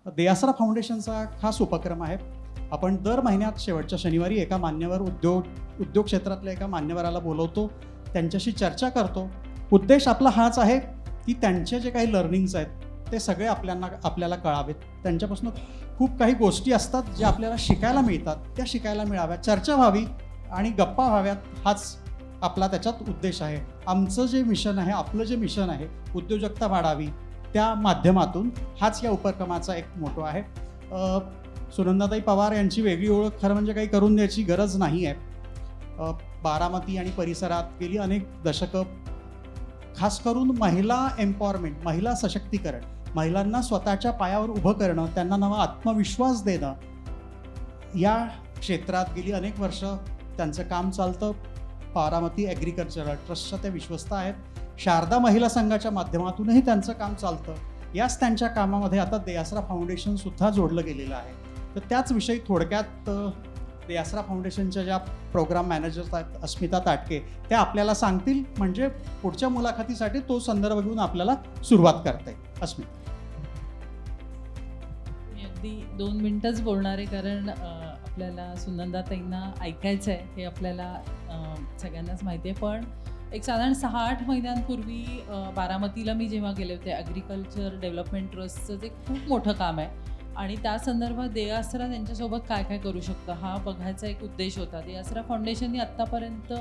देयासरा फाउंडेशनचा खास उपक्रम आहे. आपण दर महिन्यात शेवटच्या शनिवारी एका मान्यवर उद्योग क्षेत्रातल्या एका मान्यवराला बोलवतो, त्यांच्याशी चर्चा करतो. उद्देश आपला हाच आहे की त्यांचे जे काही लर्निंग्स आहेत ते सगळे आपल्याला कळावेत. त्यांच्यापासून खूप काही गोष्टी असतात ज्या आपल्याला शिकायला मिळतात, त्या शिकायला मिळाव्यात, चर्चा व्हावी आणि गप्पा व्हाव्यात, हाच आपला त्याच्यात उद्देश आहे. आमचं जे मिशन आहे, आपलं जे मिशन आहे, उद्योजकता वाढावी, त्या माध्यमातून हाच या उपक्रमाचा एक मोटो आहे. सुनंदाताई पवार यांची वेगळी ओळख खरं म्हणजे काही करून द्यायची गरज नाही आहे. बारामती आणि परिसरात गेली अनेक दशकं खास करून महिला एम्पॉवरमेंट, महिला सशक्तीकरण, महिलांना स्वतःच्या पायावर उभं करणं, त्यांना नवा आत्मविश्वास देणं, या क्षेत्रात गेली अनेक वर्ष त्यांचं काम चालतं. बारामती ॲग्रिकल्चरल ट्रस्टच्या त्या विश्वस्त आहेत. शारदा महिला संघाच्या माध्यमातूनही त्यांचं काम चालतं. याच त्यांच्या कामामध्ये आता देयासरा फाउंडेशनसुद्धा जोडलं गेलेलं आहे. तर त्याच विषयी थोडक्यात देयासरा फाउंडेशनच्या ज्या प्रोग्राम मॅनेजर्स आहेत अस्मिता ताटके, त्या आपल्याला सांगतील, म्हणजे पुढच्या मुलाखतीसाठी तो संदर्भ घेऊन आपल्याला सुरुवात करता येईल. अस्मिता. मी अगदी 2 मिनिटंच बोलणार आहे, कारण आपल्याला सुनंदाताईंना ऐकायचं आहे हे आपल्याला सगळ्यांनाच माहिती आहे. पण एक साधारण 6-8 महिन्यांपूर्वी बारामतीला मी जेव्हा गेले होते, ॲग्रिकल्चर डेव्हलपमेंट ट्रस्टचं जे खूप मोठं काम आहे आणि त्या संदर्भात देयासरा त्यांच्यासोबत काय काय करू शकतं हा बघायचा एक उद्देश होता. देयासरा फाउंडेशनने आत्तापर्यंत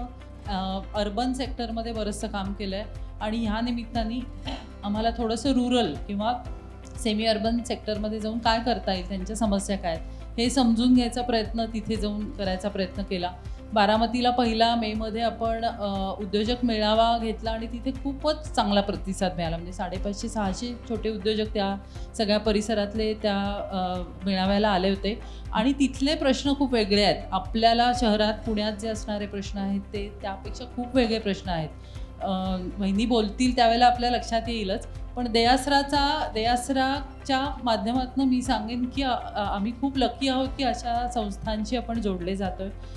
अर्बन सेक्टरमध्ये बरंचसं काम केलं आहे आणि ह्या निमित्ताने आम्हाला थोडंसं रूरल किंवा सेमी अर्बन सेक्टरमध्ये जाऊन काय करता येईल, त्यांच्या समस्या काय आहेत हे समजून घ्यायचा प्रयत्न तिथे जाऊन करायचा प्रयत्न केला. बारामतीला 1 मेमध्ये आपण उद्योजक मेळावा घेतला आणि तिथे खूपच चांगला प्रतिसाद मिळाला. म्हणजे 550-600 छोटे उद्योजक त्या सगळ्या परिसरातले त्या मेळाव्याला आले होते आणि तिथले प्रश्न खूप वेगळे आहेत. आपल्याला शहरात पुण्यात जे असणारे प्रश्न आहेत ते त्यापेक्षा खूप वेगळे प्रश्न आहेत. वहिनी बोलतील त्यावेळेला आपल्या लक्षात येईलच. पण देयासराच्या माध्यमातून मी सांगेन की आम्ही खूप लकी आहोत की अशा संस्थांशी आपण जोडले जातो आहे.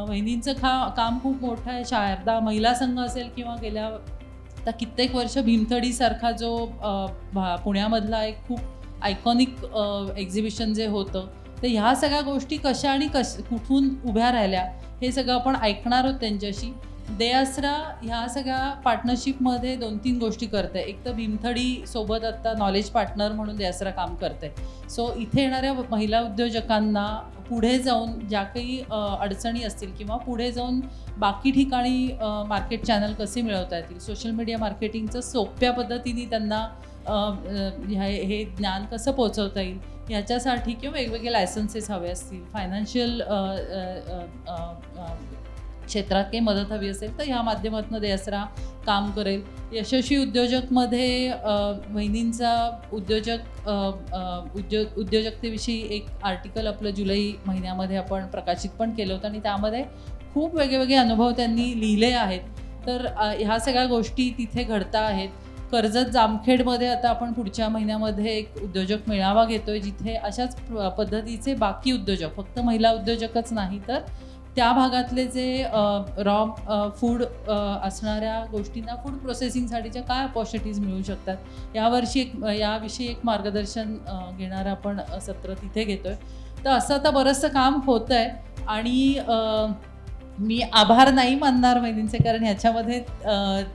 वहिनींचं काम खूप मोठं आहे. शारदा महिला संघ असेल किंवा गेल्या आता कित्येक वर्ष भीमथडीसारखा जो पुण्यामधला एक खूप आयकॉनिक एक्झिबिशन जे होतं, तर ह्या सगळ्या गोष्टी कशा आणि कुठून उभ्या राहिल्या हे सगळं आपण ऐकणार आहोत त्यांच्याशी. देयासरा ह्या सगळ्या पार्टनरशिपमध्ये 2-3 गोष्टी करते. एक तर भीमथडी सोबत आता नॉलेज पार्टनर म्हणून देयासरा काम करते. सो इथे येणाऱ्या महिला उद्योजकांना पुढे जाऊन ज्या काही अडचणी असतील किंवा पुढे जाऊन बाकी ठिकाणी मार्केट चॅनल कसे मिळवता येतील, सोशल मीडिया मार्केटिंगचं सोप्या पद्धतीने त्यांना हे ज्ञान कसं पोहोचवता येईल ह्याच्यासाठी, किंवा वेगवेगळे लायसन्सेस हवे असतील, फायनान्शियल क्षेत्रात काही मदत हवी असेल तर ह्या माध्यमातून देयासरा काम करेल. यशस्वी उद्योजकमध्ये वहिनींचा उद्योजकतेविषयी एक आर्टिकल आपलं जुलै महिन्यामध्ये आपण प्रकाशित पण केलं होतं आणि त्यामध्ये खूप वेगवेगळे अनुभव त्यांनी लिहिले आहेत. तर ह्या सगळ्या गोष्टी तिथे घडता आहेत. कर्जत जामखेडमध्ये आता आपण पुढच्या महिन्यामध्ये एक उद्योजक मेळावा घेतोय, जिथे अशाच पद्धतीचे बाकी उद्योजक, फक्त महिला उद्योजकच नाही तर त्या भागातले जे फूड असणाऱ्या गोष्टींना फूड प्रोसेसिंगसाठीच्या काय अपॉर्च्युनिटीज मिळू शकतात याविषयी एक मार्गदर्शन घेणारं आपण सत्र तिथे घेतोय. तर असं आता बरंचसं काम होतं आहे आणि मी आभार नाही मानणार वहिनींचे, कारण ह्याच्यामध्ये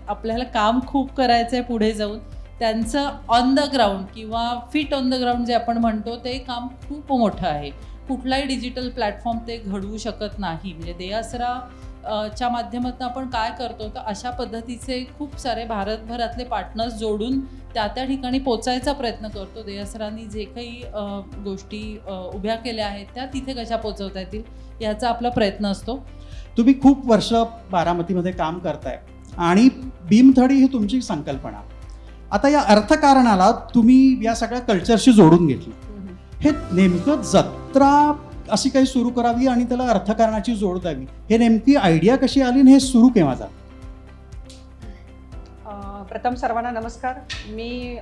आपल्याला काम खूप करायचं आहे पुढे जाऊन. त्यांचं ऑन द ग्राउंड किंवा फिट ऑन द ग्राउंड जे आपण म्हणतो ते काम खूप मोठं आहे. कुठलाही डिजिटल प्लॅटफॉर्म ते घडवू शकत नाही. म्हणजे देयासराच्या माध्यमातून आपण काय करतो तर अशा पद्धतीचे खूप सारे भारतभरातले पार्टनर्स जोडून त्या ठिकाणी पोचायचा प्रयत्न करतो. देयासरांनी जे काही गोष्टी उभ्या केल्या आहेत त्या तिथे कशा पोचवता येतील याचा आपला प्रयत्न असतो. तुम्ही खूप वर्ष बारामतीमध्ये काम करताय आणि भीमथडी ही तुमची संकल्पना. आता या अर्थकारणाला तुम्ही या सगळ्या कल्चरशी जोडून घेतलं. हे नेमकं जत्रा अशी काही सुरू करावी आणि त्याला अर्थकारणाची जोड द्यावी, हे नेमकी आयडिया कशी आली आणि हे सुरू केव्हा झालं? प्रथम सर्वांना नमस्कार. मी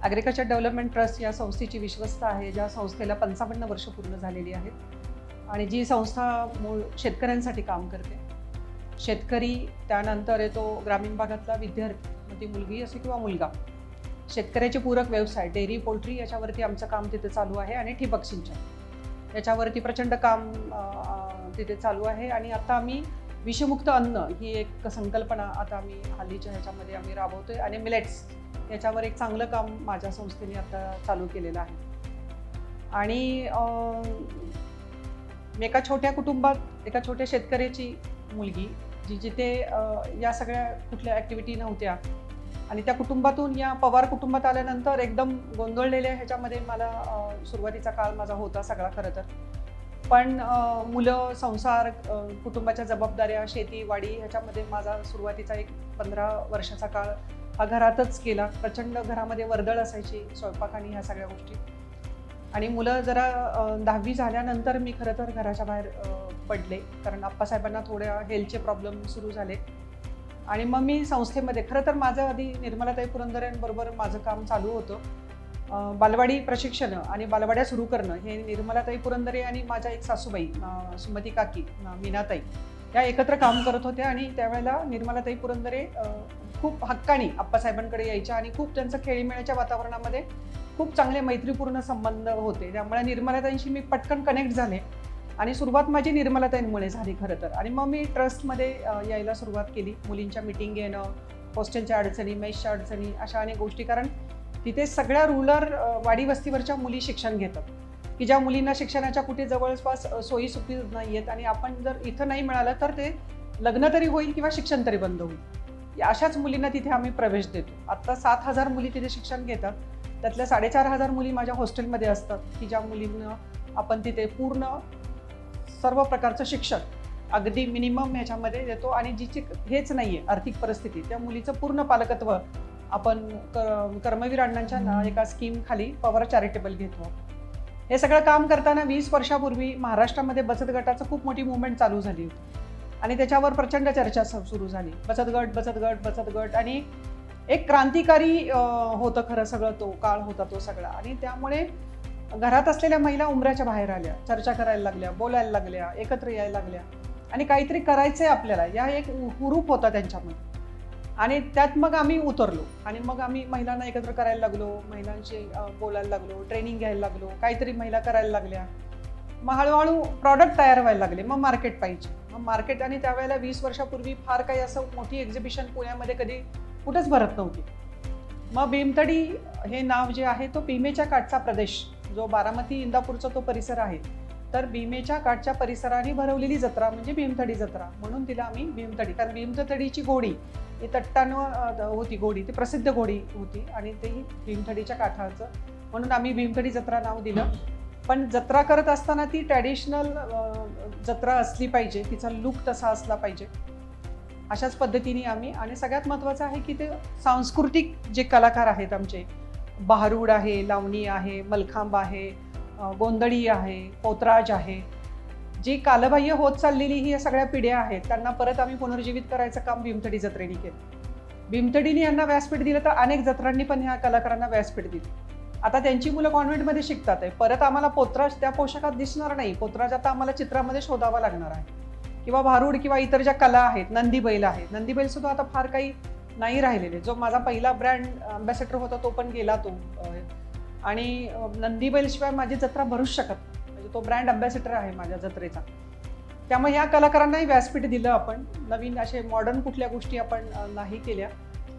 ॲग्रिकल्चर डेव्हलपमेंट ट्रस्ट या संस्थेची विश्वस्त आहे, ज्या संस्थेला 55 वर्ष पूर्ण झालेली आहेत आणि जी संस्था मूळ शेतकऱ्यांसाठी काम करते. शेतकरी, त्यानंतर येतो ग्रामीण भागातला विद्यार्थी, मग ती मुलगी असो किंवा मुलगा, शेतकऱ्याचे पूरक व्यवसाय डेअरी पोल्ट्री याच्यावरती आमचं काम तिथे चालू आहे आणि ठिबक सिंचन याच्यावरती प्रचंड काम तिथे चालू आहे. आणि आता आम्ही विषमुक्त अन्न ही एक संकल्पना आता आम्ही हल्लीच्या ह्याच्यामध्ये आम्ही राबवतोय आणि मिलेट्स याच्यावर एक चांगलं काम माझ्या संस्थेने आता चालू केलेलं आहे. आणि एका छोट्या कुटुंबात एका छोट्या शेतकऱ्याची मुलगी जी जिथे या सगळ्या कुठल्या ॲक्टिव्हिटी नव्हत्या आणि त्या कुटुंबातून या पवार कुटुंबात आल्यानंतर एकदम गोंधळलेल्या ह्याच्यामध्ये मला सुरुवातीचा काळ माझा होता सगळा खरं तर. पण मुलं, संसार, कुटुंबाच्या जबाबदाऱ्या, शेती वाडी ह्याच्यामध्ये माझा सुरुवातीचा एक 15 वर्षाचा काळ हा घरातच केला. प्रचंड घरामध्ये वर्दळ असायची, स्वयंपाक आणि ह्या सगळ्या गोष्टी. आणि मुलं जरा 10वी झाल्यानंतर मी खरं तर घराच्या बाहेर पडले, कारण आप्पासाहेबांना थोड्या हेल्थचे प्रॉब्लेम सुरू झाले. आणि मग मी संस्थेमध्ये खरं तर माझं आधी निर्मलाताई पुरंदरेंबरोबर माझं काम चालू होतं. बालवाडी प्रशिक्षण आणि बालवाड्या सुरू करणं हे निर्मलाताई पुरंदरे आणि माझ्या एक सासूबाई सुमती काकी मीनाताई या एकत्र काम करत होत्या. आणि त्यावेळेला निर्मलाताई पुरंदरे खूप हक्कानी आप्पासाहेबांकडे यायच्या आणि खूप त्यांचं खेळीमेळ्याच्या वातावरणामध्ये खूप चांगले मैत्रीपूर्ण संबंध होते. त्यामुळे निर्मलाताईंशी मी पटकन कनेक्ट झाले आणि सुरुवात माझी निर्मलाताईंमुळे झाली खरं तर. आणि मग मी ट्रस्टमध्ये यायला सुरुवात केली. मुलींच्या मीटिंग घेणं, हॉस्टेलच्या अडचणी, मेसच्या अडचणी, अशा अनेक गोष्टी. कारण तिथे सगळ्या रुरल वाडी वस्तीवरच्या मुली शिक्षण घेतात की ज्या मुलींना शिक्षणाच्या कुठे जवळपास सोयी सुखी नाही आहेत. आणि आपण जर इथं नाही मिळालं तर ते लग्न तरी होईल किंवा शिक्षण तरी बंद होईल. अशाच मुलींना तिथे आम्ही प्रवेश देतो. आत्ता 7,000 मुली तिथे शिक्षण घेतात. त्यातल्या 4,500 मुली माझ्या हॉस्टेलमध्ये असतात की ज्या मुलींना आपण तिथे पूर्ण सर्व प्रकारचं शिक्षण अगदी मिनिमम ह्याच्यामध्ये देतो. आणि जिची हेच नाही आहे आर्थिक परिस्थिती, त्या मुलीचं पूर्ण पालकत्व आपण कर्मवीर अण्णांच्या एका स्कीम खाली पवार चॅरिटेबल घेतो. हे सगळं काम करताना 20 वर्षापूर्वी महाराष्ट्रामध्ये बचत गटाचं खूप मोठी मुवमेंट चालू झाली होती आणि त्याच्यावर प्रचंड चर्चा सुरू झाली. बचत गट बचत गट बचत गट. आणि एक क्रांतिकारी होतं खरं सगळं, तो काळ होता तो सगळा. आणि त्यामुळे घरात असलेल्या महिला उंबऱ्याच्या बाहेर आल्या, चर्चा करायला लागल्या, बोलायला लागल्या, एकत्र यायला लागल्या आणि काहीतरी करायचंय आपल्याला या एक हुरूप होता त्यांच्यामध्ये. आणि त्यात मग आम्ही उतरलो आणि मग आम्ही महिलांना एकत्र करायला लागलो, महिलांशी बोलायला लागलो, ट्रेनिंग घ्यायला लागलो, काहीतरी महिला करायला लागल्या. मग हळूहळू प्रॉडक्ट तयार व्हायला लागले. मग मार्केट पाहिजे. मग मार्केट. आणि त्यावेळेला 20 वर्षापूर्वी फार काही असं मोठी एक्झिबिशन पुण्यामध्ये कधी कुठंच भरत नव्हती. मग भीमथडी हे नाव जे आहे तो भीमेच्या काठचा प्रदेश, जो बारामती इंदापूरचा तो परिसर आहे, तर भीमेच्या काठच्या परिसराने भरवलेली जत्रा म्हणजे भीमथडी जत्रा, म्हणून तिला आम्ही भीमथडी. कारण भीमथडीची घोडी ही तट्टानं होती, घोडी ती प्रसिद्ध घोडी होती आणि तेही भीमथडीच्या काठाचं, म्हणून आम्ही भीमथडी जत्रा नाव दिलं. पण जत्रा करत असताना ती ट्रॅडिशनल जत्रा असली पाहिजे, तिचा लुक तसा असला पाहिजे, अशाच पद्धतीने आम्ही. आणि सगळ्यात महत्त्वाचं आहे की ते सांस्कृतिक जे कलाकार आहेत आमचे, बहारूड आहे, लावणी आहे, मलखांब आहे, गोंधळी आहे, पोतराज आहे, जी कालबाह्य होत चाललेली ही या सगळ्या पिढ्या आहेत, त्यांना परत आम्ही पुनर्जीवित करायचं काम भीमथडी जत्रेने केलं. भीमथडीने यांना व्यासपीठ दिलं तर अनेक जत्रांनी पण ह्या कलाकारांना व्यासपीठ दिली. आता त्यांची मुलं कॉन्व्हेंटमध्ये शिकतात आहे. परत आम्हाला पोतराज त्या पोशाखात दिसणार नाही. पोतराज आता आम्हाला चित्रामध्ये शोधावा लागणार आहे. किंवा भारूड किंवा इतर ज्या कला आहेत, नंदीबैल आहेत, नंदीबैल सुद्धा आता फार काही नाही राहिलेले. जो माझा पहिला ब्रँड अँबॅसेडर होता तो पण गेला तो. आणि नंदीबैलशिवाय माझी जत्रा भरूच शकत नाही. म्हणजे तो ब्रँड अँबॅसेडर आहे माझ्या जत्रेचा. त्यामुळे ह्या कलाकारांनाही व्यासपीठ दिलं आपण. नवीन असे मॉडर्न कुठल्या गोष्टी आपण नाही केल्या.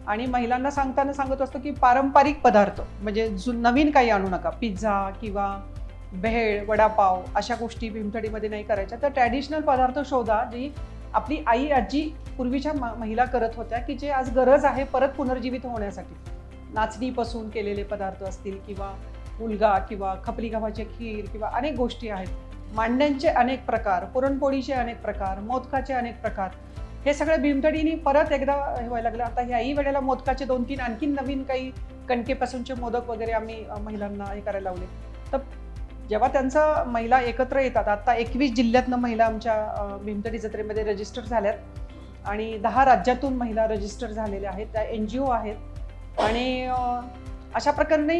आणि महिलांना सांगताना सांगत असतो की पारंपरिक पदार्थ म्हणजे नवीन काही आणू नका. पिझ्झा किंवा भेळ, वडापाव अशा गोष्टी भीमथडीमध्ये नाही करायच्या. तर ट्रॅडिशनल पदार्थ शोधा जी आपली आई आजी पूर्वीच्या महिला करत होत्या की जे आज गरज आहे परत पुनर्जीवित होण्यासाठी. नाचणीपासून केलेले पदार्थ असतील किंवा मुलगा किंवा खपली गव्हाची खीर किंवा अनेक गोष्टी आहेत. मांड्यांचे अनेक प्रकार, पुरणपोळीचे अनेक प्रकार, मोदकाचे अनेक प्रकार, हे सगळे भीमथडीने परत एकदा हे व्हायला लागलं. आता ह्याही वेळेला मोदकाचे 2-3 आणखीन नवीन काही कणकेपासूनचे मोदक वगैरे आम्ही महिलांना हे करायला लावले. तर जेव्हा त्यांचं महिला एकत्र येतात, आता 21 जिल्ह्यातनं महिला आमच्या भीमथडी जत्रेमध्ये रजिस्टर झाल्यात आणि 10 राज्यातून महिला रजिस्टर झालेल्या आहेत. त्या NGO आहेत. आणि अशा प्रकारे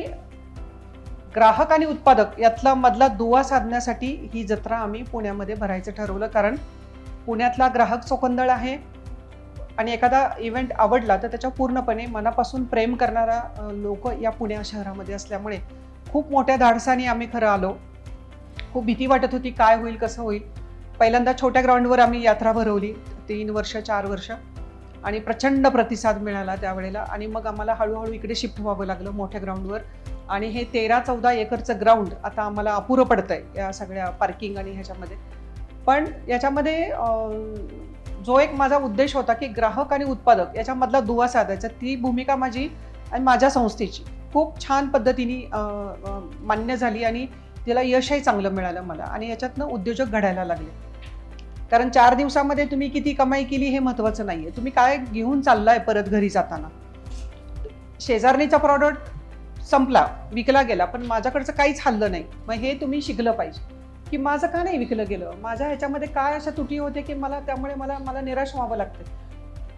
ग्राहक आणि उत्पादक यातला मधला दुवा साधण्यासाठी ही जत्रा आम्ही पुण्यामध्ये भरायचं ठरवलं. कारण पुण्यातला ग्राहक चोखंदळ आहे आणि एखादा इव्हेंट आवडला तर त्याच्या पूर्णपणे मनापासून प्रेम करणारा लोक या पुणे शहरामध्ये असल्यामुळे खूप मोठ्या धाडसाने आम्ही खरं आलो. खूप भीती वाटत होती काय होईल कसं होईल. पहिल्यांदा छोट्या ग्राउंडवर आम्ही यात्रा भरवली 3 वर्ष 4 वर्ष आणि प्रचंड प्रतिसाद मिळाला त्यावेळेला. आणि मग आम्हाला हळूहळू इकडे शिफ्ट व्हावं लागलं मोठ्या ग्राउंडवर. आणि हे 13-14 एकरचं ग्राउंड आता आम्हाला अपुरं पडतंय या सगळ्या पार्किंग आणि ह्याच्यामध्ये. पण याच्यामध्ये जो एक माझा उद्देश होता की ग्राहक आणि उत्पादक याच्यामधला दुवा साधायचा, ती भूमिका माझी आणि माझ्या संस्थेची खूप छान पद्धतीने मान्य झाली आणि तिला यशही चांगलं मिळालं मला. आणि याच्यातनं उद्योजक घडायला लागले. कारण 4 दिवसामध्ये तुम्ही किती कमाई केली हे महत्त्वाचं नाही आहे, तुम्ही काय घेऊन चाललाय परत घरी जाताना. शेजारणीचा प्रॉडक्ट संपला, विकला गेला, पण माझ्याकडचं काहीच हल्लं नाही. मग हे तुम्ही शिकलं पाहिजे की माझं का नाही विकलं गेलं, माझ्या ह्याच्यामध्ये काय अशा त्रुटी होते की त्यामुळे मला निराश व्हावं लागतं.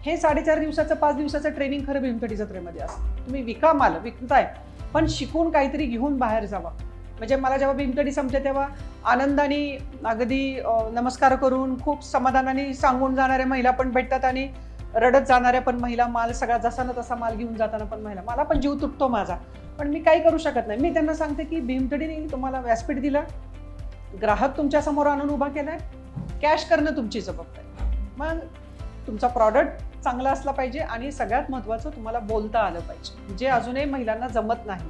हे 4.5 दिवसाचं 5 दिवसाचं ट्रेनिंग खरं भीमथडी जत्रेमध्ये असतं. तुम्ही विका माल विकताय, पण शिकून काहीतरी घेऊन बाहेर जावा. म्हणजे मला जेव्हा भीमथडी संपते तेव्हा आनंदाने अगदी नमस्कार करून खूप समाधानाने सांगून जाणाऱ्या महिला पण भेटतात आणि रडत जाणाऱ्या पण महिला, माल सगळा जसा ना तसा माल घेऊन जाताना पण महिला. मला पण जीव तुटतो माझा, पण मी काही करू शकत नाही. मी त्यांना सांगते की भीमथडीने तुम्हाला व्यासपीठ दिलं, ग्राहक तुमच्या समोर आणून उभा केलाय, कॅश करणं तुमची जबाबदारी. मग तुमचा प्रॉडक्ट चांगला असला पाहिजे आणि सगळ्यात महत्त्वाचं तुम्हाला बोलता आलं पाहिजे, जे अजूनही महिलांना जमत नाही.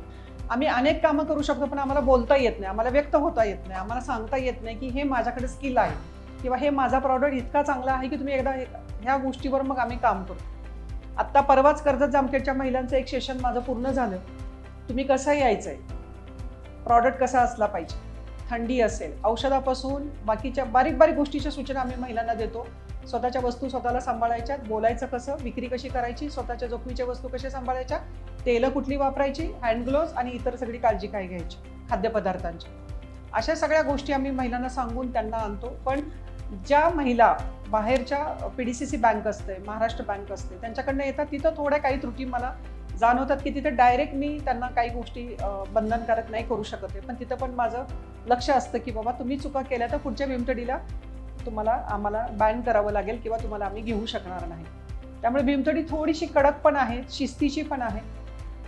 आम्ही अनेक कामं करू शकतो पण आम्हाला बोलता येत नाही, आम्हाला व्यक्त होता येत नाही, आम्हाला सांगता येत नाही की हे माझ्याकडे स्किल आहे किंवा हे माझा प्रॉडक्ट इतका चांगला आहे की तुम्ही एकदा ह्या गोष्टीवर मग आम्ही काम करतो. आत्ता परवाच कर्जत जामखेडच्या महिलांचं एक सेशन माझं पूर्ण झालं. तुम्ही कसं यायचं आहे, प्रॉडक्ट कसा असला पाहिजे, थंडी असेल, औषधापासून बाकीच्या बारीक बारीक गोष्टीच्या सूचना आम्ही महिलांना देतो. स्वतःच्या वस्तू स्वतःला सांभाळायच्या, बोलायचं कसं, विक्री कशी करायची, स्वतःच्या जोखमीच्या वस्तू कशा सांभाळायच्या, तेलं कुठली वापरायची, हँड ग्लोव्ज आणि इतर सगळी काळजी काय घ्यायची खाद्यपदार्थांची. अशा सगळ्या गोष्टी आम्ही महिलांना सांगून त्यांना आणतो. पण ज्या महिला बाहेरच्या PDCC बँक असते, महाराष्ट्र बँक असते, त्यांच्याकडनं येतात, तिथं थोड्या काही त्रुटी मला जाणवतात की तिथे डायरेक्ट मी त्यांना काही गोष्टी बंधनकारक नाही करू शकत आहे. पण तिथं पण माझं लक्ष असतं की बाबा तुम्ही चुका केल्या तर पुढच्या भीमथडीला आम्हाला बॅन करावं लागेल किंवा तुम्हाला आम्ही घेऊ शकणार नाही. त्यामुळे भीमथडी थोडीशी कडक पण आहे, शिस्तीची पण आहे.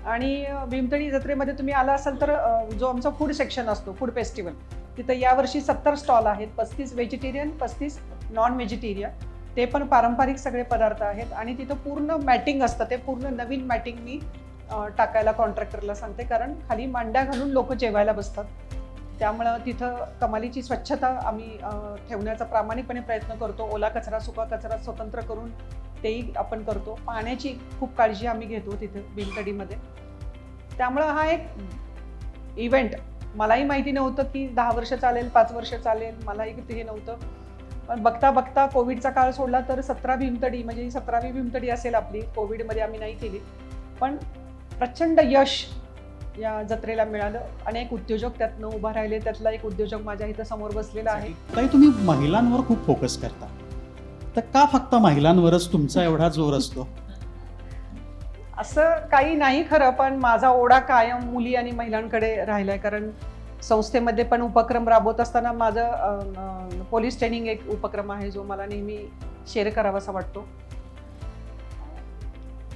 आणि भीमथडी जत्रेमध्ये तुम्ही आला असाल तर जो आमचा फूड सेक्शन असतो, फूड फेस्टिवल, तिथं यावर्षी 70 स्टॉल आहेत. 35 व्हेजिटेरियन, 35 नॉन व्हेजिटेरियन. ते पण पारंपरिक सगळे पदार्थ आहेत. आणि तिथं पूर्ण मॅटिंग असतं, ते पूर्ण नवीन मॅटिंग मी टाकायला कॉन्ट्रॅक्टरला सांगते, कारण खाली मांड्या घालून लोक जेवायला बसतात. त्यामुळं तिथं कमालीची स्वच्छता आम्ही ठेवण्याचा प्रामाणिकपणे प्रयत्न करतो. ओला कचरा सुका कचरा स्वतंत्र करून तेही आपण करतो. पाण्याची खूप काळजी आम्ही घेतो तिथे भीमथडीमध्ये. त्यामुळं हा एक इव्हेंट मलाही माहिती नव्हतं की 10 वर्ष चालेल, 5 वर्ष चालेल, मलाही किती हे नव्हतं. पण बघता बघता कोविडचा काळ सोडला तर 17 भीमथडी म्हणजे 17वी भीमथडी असेल आपली. कोविडमध्ये आम्ही नाही केली, पण प्रचंड यश या जत्रेला मिळालं. अनेक उद्योजक त्यातनं उभा राहिले. त्यातला एक उद्योजक माझ्या इथं समोर बसलेला आहे. ताई, तुम्ही महिलांवर खूप फोकस करता, तर का फक्त महिलांवरच तुमचा एवढा जोर असतो? असं काही नाही खरं, पण माझा ओढा कायम मुली आणि महिलांकडे राहिलाय. कारण संस्थेमध्ये पण उपक्रम राबवत असताना माझं पोलीस ट्रेनिंग एक उपक्रम आहे जो मला नेहमी शेअर करावासा वाटतो.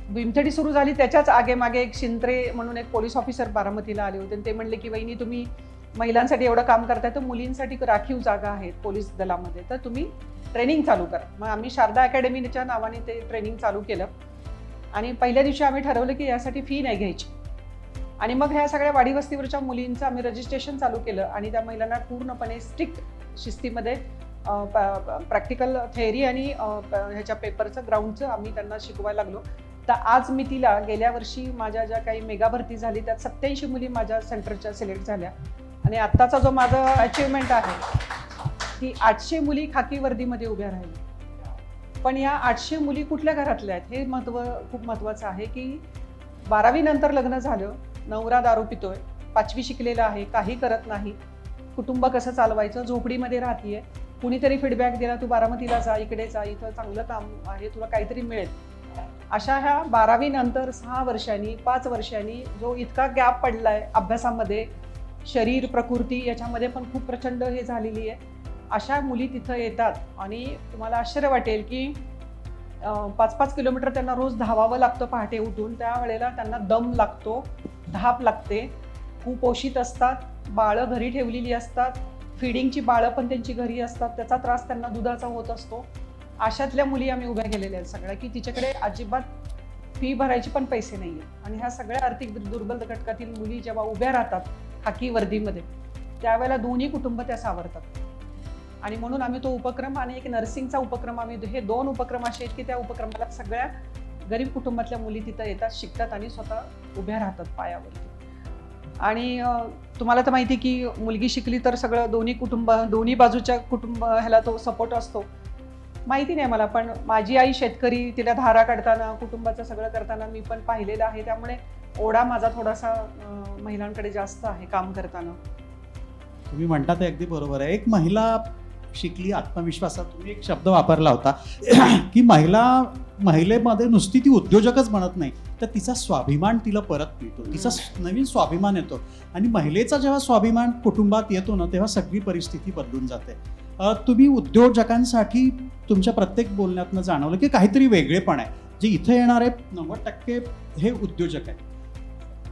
भीमथडी सुरू झाली त्याच्याच आगेमागे एक शिंत्रे म्हणून एक पोलीस ऑफिसर बारामतीला आले होते. ते म्हणले की वहिनी, तुम्ही महिलांसाठी एवढं काम करताय तर मुलींसाठी राखीव जागा आहेत पोलीस दलामध्ये, तर तुम्ही ट्रेनिंग चालू करा. मग आम्ही शारदा अकॅडमीच्या नावाने ते ट्रेनिंग चालू केलं. आणि पहिल्या दिवशी आम्ही ठरवलं की यासाठी फी नाही घ्यायची. आणि मग ह्या सगळ्या वाडी वस्तीवरच्या मुलींचं आम्ही रजिस्ट्रेशन चालू केलं. आणि त्या महिलांना पूर्णपणे स्ट्रिक्ट शिस्तीमध्ये प्रॅक्टिकल थेअरी आणि ह्याच्या पेपरचं ग्राउंडचं आम्ही त्यांना शिकवायला लागलो. तर आज मी तिला गेल्या वर्षी माझ्या ज्या काही मेगा भरती झाली त्यात 87 मुली माझ्या सेंटरच्या सिलेक्ट झाल्या. आणि आत्ताचा जो माझं अचिव्हमेंट आहे की 800 मुली खाकी वर्दीमध्ये उभ्या राहिल्या. पण या 800 मुली कुठल्या घरातल्या आहेत हे खूप महत्त्वाचं आहे. की 12वी नंतर लग्न झालं, नवरा दारू पितोय, 5वी शिकलेला आहे, काही करत नाही, कुटुंब कसं चालवायचं, झोपडीमध्ये राहतीये, कुणीतरी फीडबॅक दिला, तू बारामतीला जा, इकडे जा, इथं चांगलं काम आहे, तुला काहीतरी मिळेल. अशा ह्या 12वी नंतर 6 वर्षांनी 5 वर्षांनी जो इतका गॅप पडलाय अभ्यासामध्ये, शरीर प्रकृती याच्यामध्ये पण खूप प्रचंड हे झालेली आहे. अशा मुली तिथं येतात आणि तुम्हाला आश्चर्य वाटेल की 5-5 किलोमीटर त्यांना रोज धावावं लागतं पहाटे उठून. त्यावेळेला त्यांना दम लागतो, धाप लागते, कुपोषित असतात, बाळं घरी ठेवलेली असतात, फिडिंगची बाळं पण त्यांची घरी असतात, त्याचा त्रास त्यांना दुधाचा होत असतो. अशातल्या मुली आम्ही उभ्या केलेल्या आहेत सगळ्या, की तिच्याकडे अजिबात फी भरायची पण पैसे नाही आहेत. आणि ह्या सगळ्या आर्थिक दुर्बल घटकातील मुली जेव्हा उभ्या राहतात खाकी वर्दीमध्ये, त्यावेळेला दोन्ही कुटुंब त्या सावरतात. आणि म्हणून आम्ही तो उपक्रम आणि एक नर्सिंगचा उपक्रम, आम्ही हे 2 उपक्रम असे आहेत की त्या उपक्रमाला सगळ्या गरीब कुटुंबातल्या मुली तिथं येतात, शिकतात आणि स्वतः उभ्या राहतात पायावरती. आणि तुम्हाला तर माहिती की मुलगी शिकली तर सगळं दोन्ही बाजूच्या कुटुंब ह्याला तो सपोर्ट असतो. माहिती नाही मला, पण माझी आई शेतकरी, तिला धारा काढताना, कुटुंबाचं सगळं करताना मी पण पाहिलेलं आहे. त्यामुळे ओढा माझा थोडासा महिलांकडे जास्त आहे काम करताना. तुम्ही म्हणता ते अगदी बरोबर आहे. एक महिला शिकली, आत्मविश्वासात तुम्ही एक शब्द वापरला होता की महिलेमध्ये नुसती ती उद्योजकच बनत नाही, तर तिचा स्वाभिमान तिला परत मिळतो, तिचा नवीन स्वाभिमान येतो. आणि महिलेचा जेव्हा स्वाभिमान कुटुंबात येतो ना, तेव्हा सगळी परिस्थिती बदलून जाते. तुम्ही उद्योजकांसाठी तुमच्या प्रत्येक बोलण्यातनं जाणवलं की काहीतरी वेगळेपण आहे. जे इथे येणारे 90% हे उद्योजक आहेत.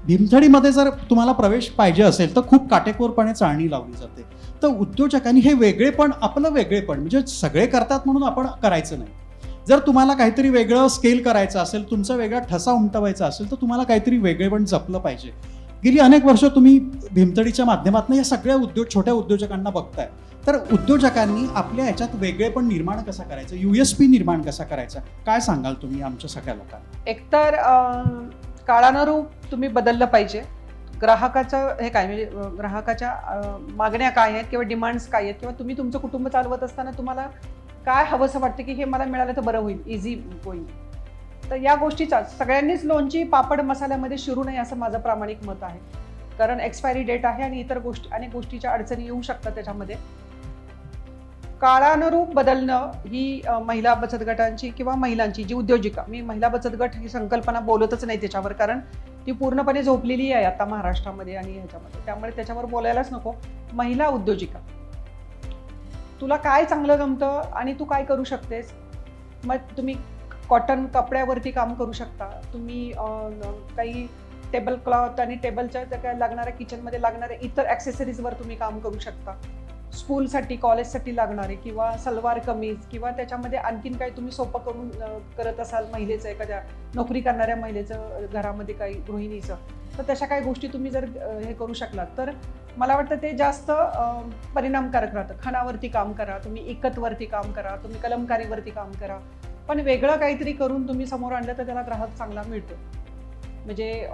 भीमथडीमध्ये जर तुम्हाला प्रवेश पाहिजे असेल तर खूप काटेकोरपणे चाळणी लावली जाते. तर उद्योजकांनी हे वेगळेपण, आपलं वेगळेपण, म्हणजे सगळे करतात म्हणून आपण करायचं नाही. जर तुम्हाला काहीतरी वेगळं स्केल करायचं असेल, तुमचा वेगळा ठसा उमटवायचा असेल, तर तुम्हाला काहीतरी वेगळेपण जपलं पाहिजे. गेली अनेक वर्ष तुम्ही भीमथडीच्या माध्यमातून या सगळ्या छोट्या उद्योजकांना बघताय. तर उद्योजकांनी आपल्या ह्याच्यात वेगळेपण निर्माण कसा करायचं, USP निर्माण कसा करायचा, काय सांगाल तुम्ही आमच्या सगळ्या लोकांना? एकतर काळानुरूप तुम्ही बदललं पाहिजे. ग्राहकाचं हे काय, म्हणजे ग्राहकाच्या मागण्या काय आहेत किंवा डिमांड्स काय आहेत, किंवा तुम्ही तुमचं कुटुंब चालवत असताना तुम्हाला काय हवंसं वाटतं की हे मला मिळालं तर बरं होईल, इझी होईल. तर या गोष्टीचा सगळ्यांनीच लोणची पापड मसाल्यामध्ये शिरू नये असं माझं प्रामाणिक मत आहे. कारण एक्सपायरी डेट आहे आणि इतर अनेक गोष्टीच्या अडचणी येऊ शकतात त्याच्यामध्ये. काळानुरूप बदलणं ही महिला बचत गटांची किंवा महिलांची जी उद्योजिका, मी महिला बचत गट ही संकल्पना बोलतच नाही त्याच्यावर, कारण ती पूर्णपणे झोपलेली आहे आता महाराष्ट्रामध्ये आणि ह्याच्यामध्ये, त्यामुळे त्याच्यावर बोलायलाच नको. महिला उद्योजिका, तुला काय चांगलं जमतं आणि तू काय करू शकतेस. मग तुम्ही कॉटन कपड्यावरती काम करू शकता, तुम्ही काही टेबल क्लॉथ आणि टेबलच्या काय लागणाऱ्या किचनमध्ये लागणाऱ्या इतर ॲक्सेसरीजवर तुम्ही काम करू शकता. स्कूलसाठी, कॉलेजसाठी लागणारे, किंवा सलवार कमीज, किंवा त्याच्यामध्ये आणखीन काही तुम्ही सोपं करून करत असाल महिलेचं, एखाद्या नोकरी करणाऱ्या महिलेचं, घरामध्ये काही गृहिणीचं, तर तशा काही गोष्टी तुम्ही जर हे करू शकलात तर मला वाटतं ते जास्त परिणामकारक राहतं. खणावरती काम करा, तुम्ही इकतवरती काम करा, तुम्ही कलमकारीवरती काम करा, पण वेगळं काहीतरी करून तुम्ही समोर आणलं तर त्याला ग्राहक चांगला मिळतो. म्हणजे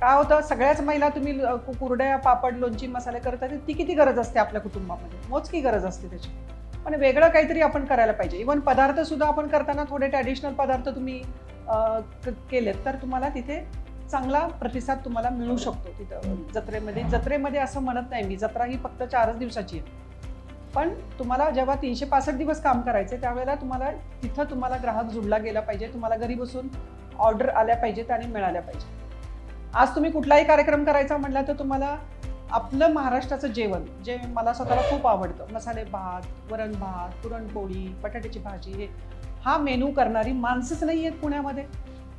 काय होतं, सगळ्याच महिला तुम्ही कुरड्या, पापड, लोणची, मसाले करता, ती किती गरज असते आपल्या कुटुंबामध्ये, मोजकी गरज असते त्याची. पण वेगळं काहीतरी आपण करायला पाहिजे. इव्हन पदार्थ सुद्धा आपण करताना थोडे ट्रॅडिशनल पदार्थ तुम्ही केलेत तर तुम्हाला तिथे चांगला प्रतिसाद तुम्हाला मिळू शकतो. तिथं जत्रेमध्ये असं म्हणत नाही मी, जत्रा ही फक्त 4च दिवसाची आहे, पण तुम्हाला जेव्हा 365 दिवस काम करायचे त्यावेळेला तिथं तुम्हाला ग्राहक जुळला गेला पाहिजे, तुम्हाला घरी बसून ऑर्डर आल्या पाहिजेत आणि मिळाल्या पाहिजे. आज तुम्ही कुठलाही कार्यक्रम करायचा म्हटला तर तुम्हाला आपलं महाराष्ट्राचं जेवण, जे मला स्वतःला खूप आवडतं, मसाले भात, वरण भात, पुरणपोळी, बटाट्याची भाजी, हा मेनू करणारी माणसंच नाही आहेत पुण्यामध्ये.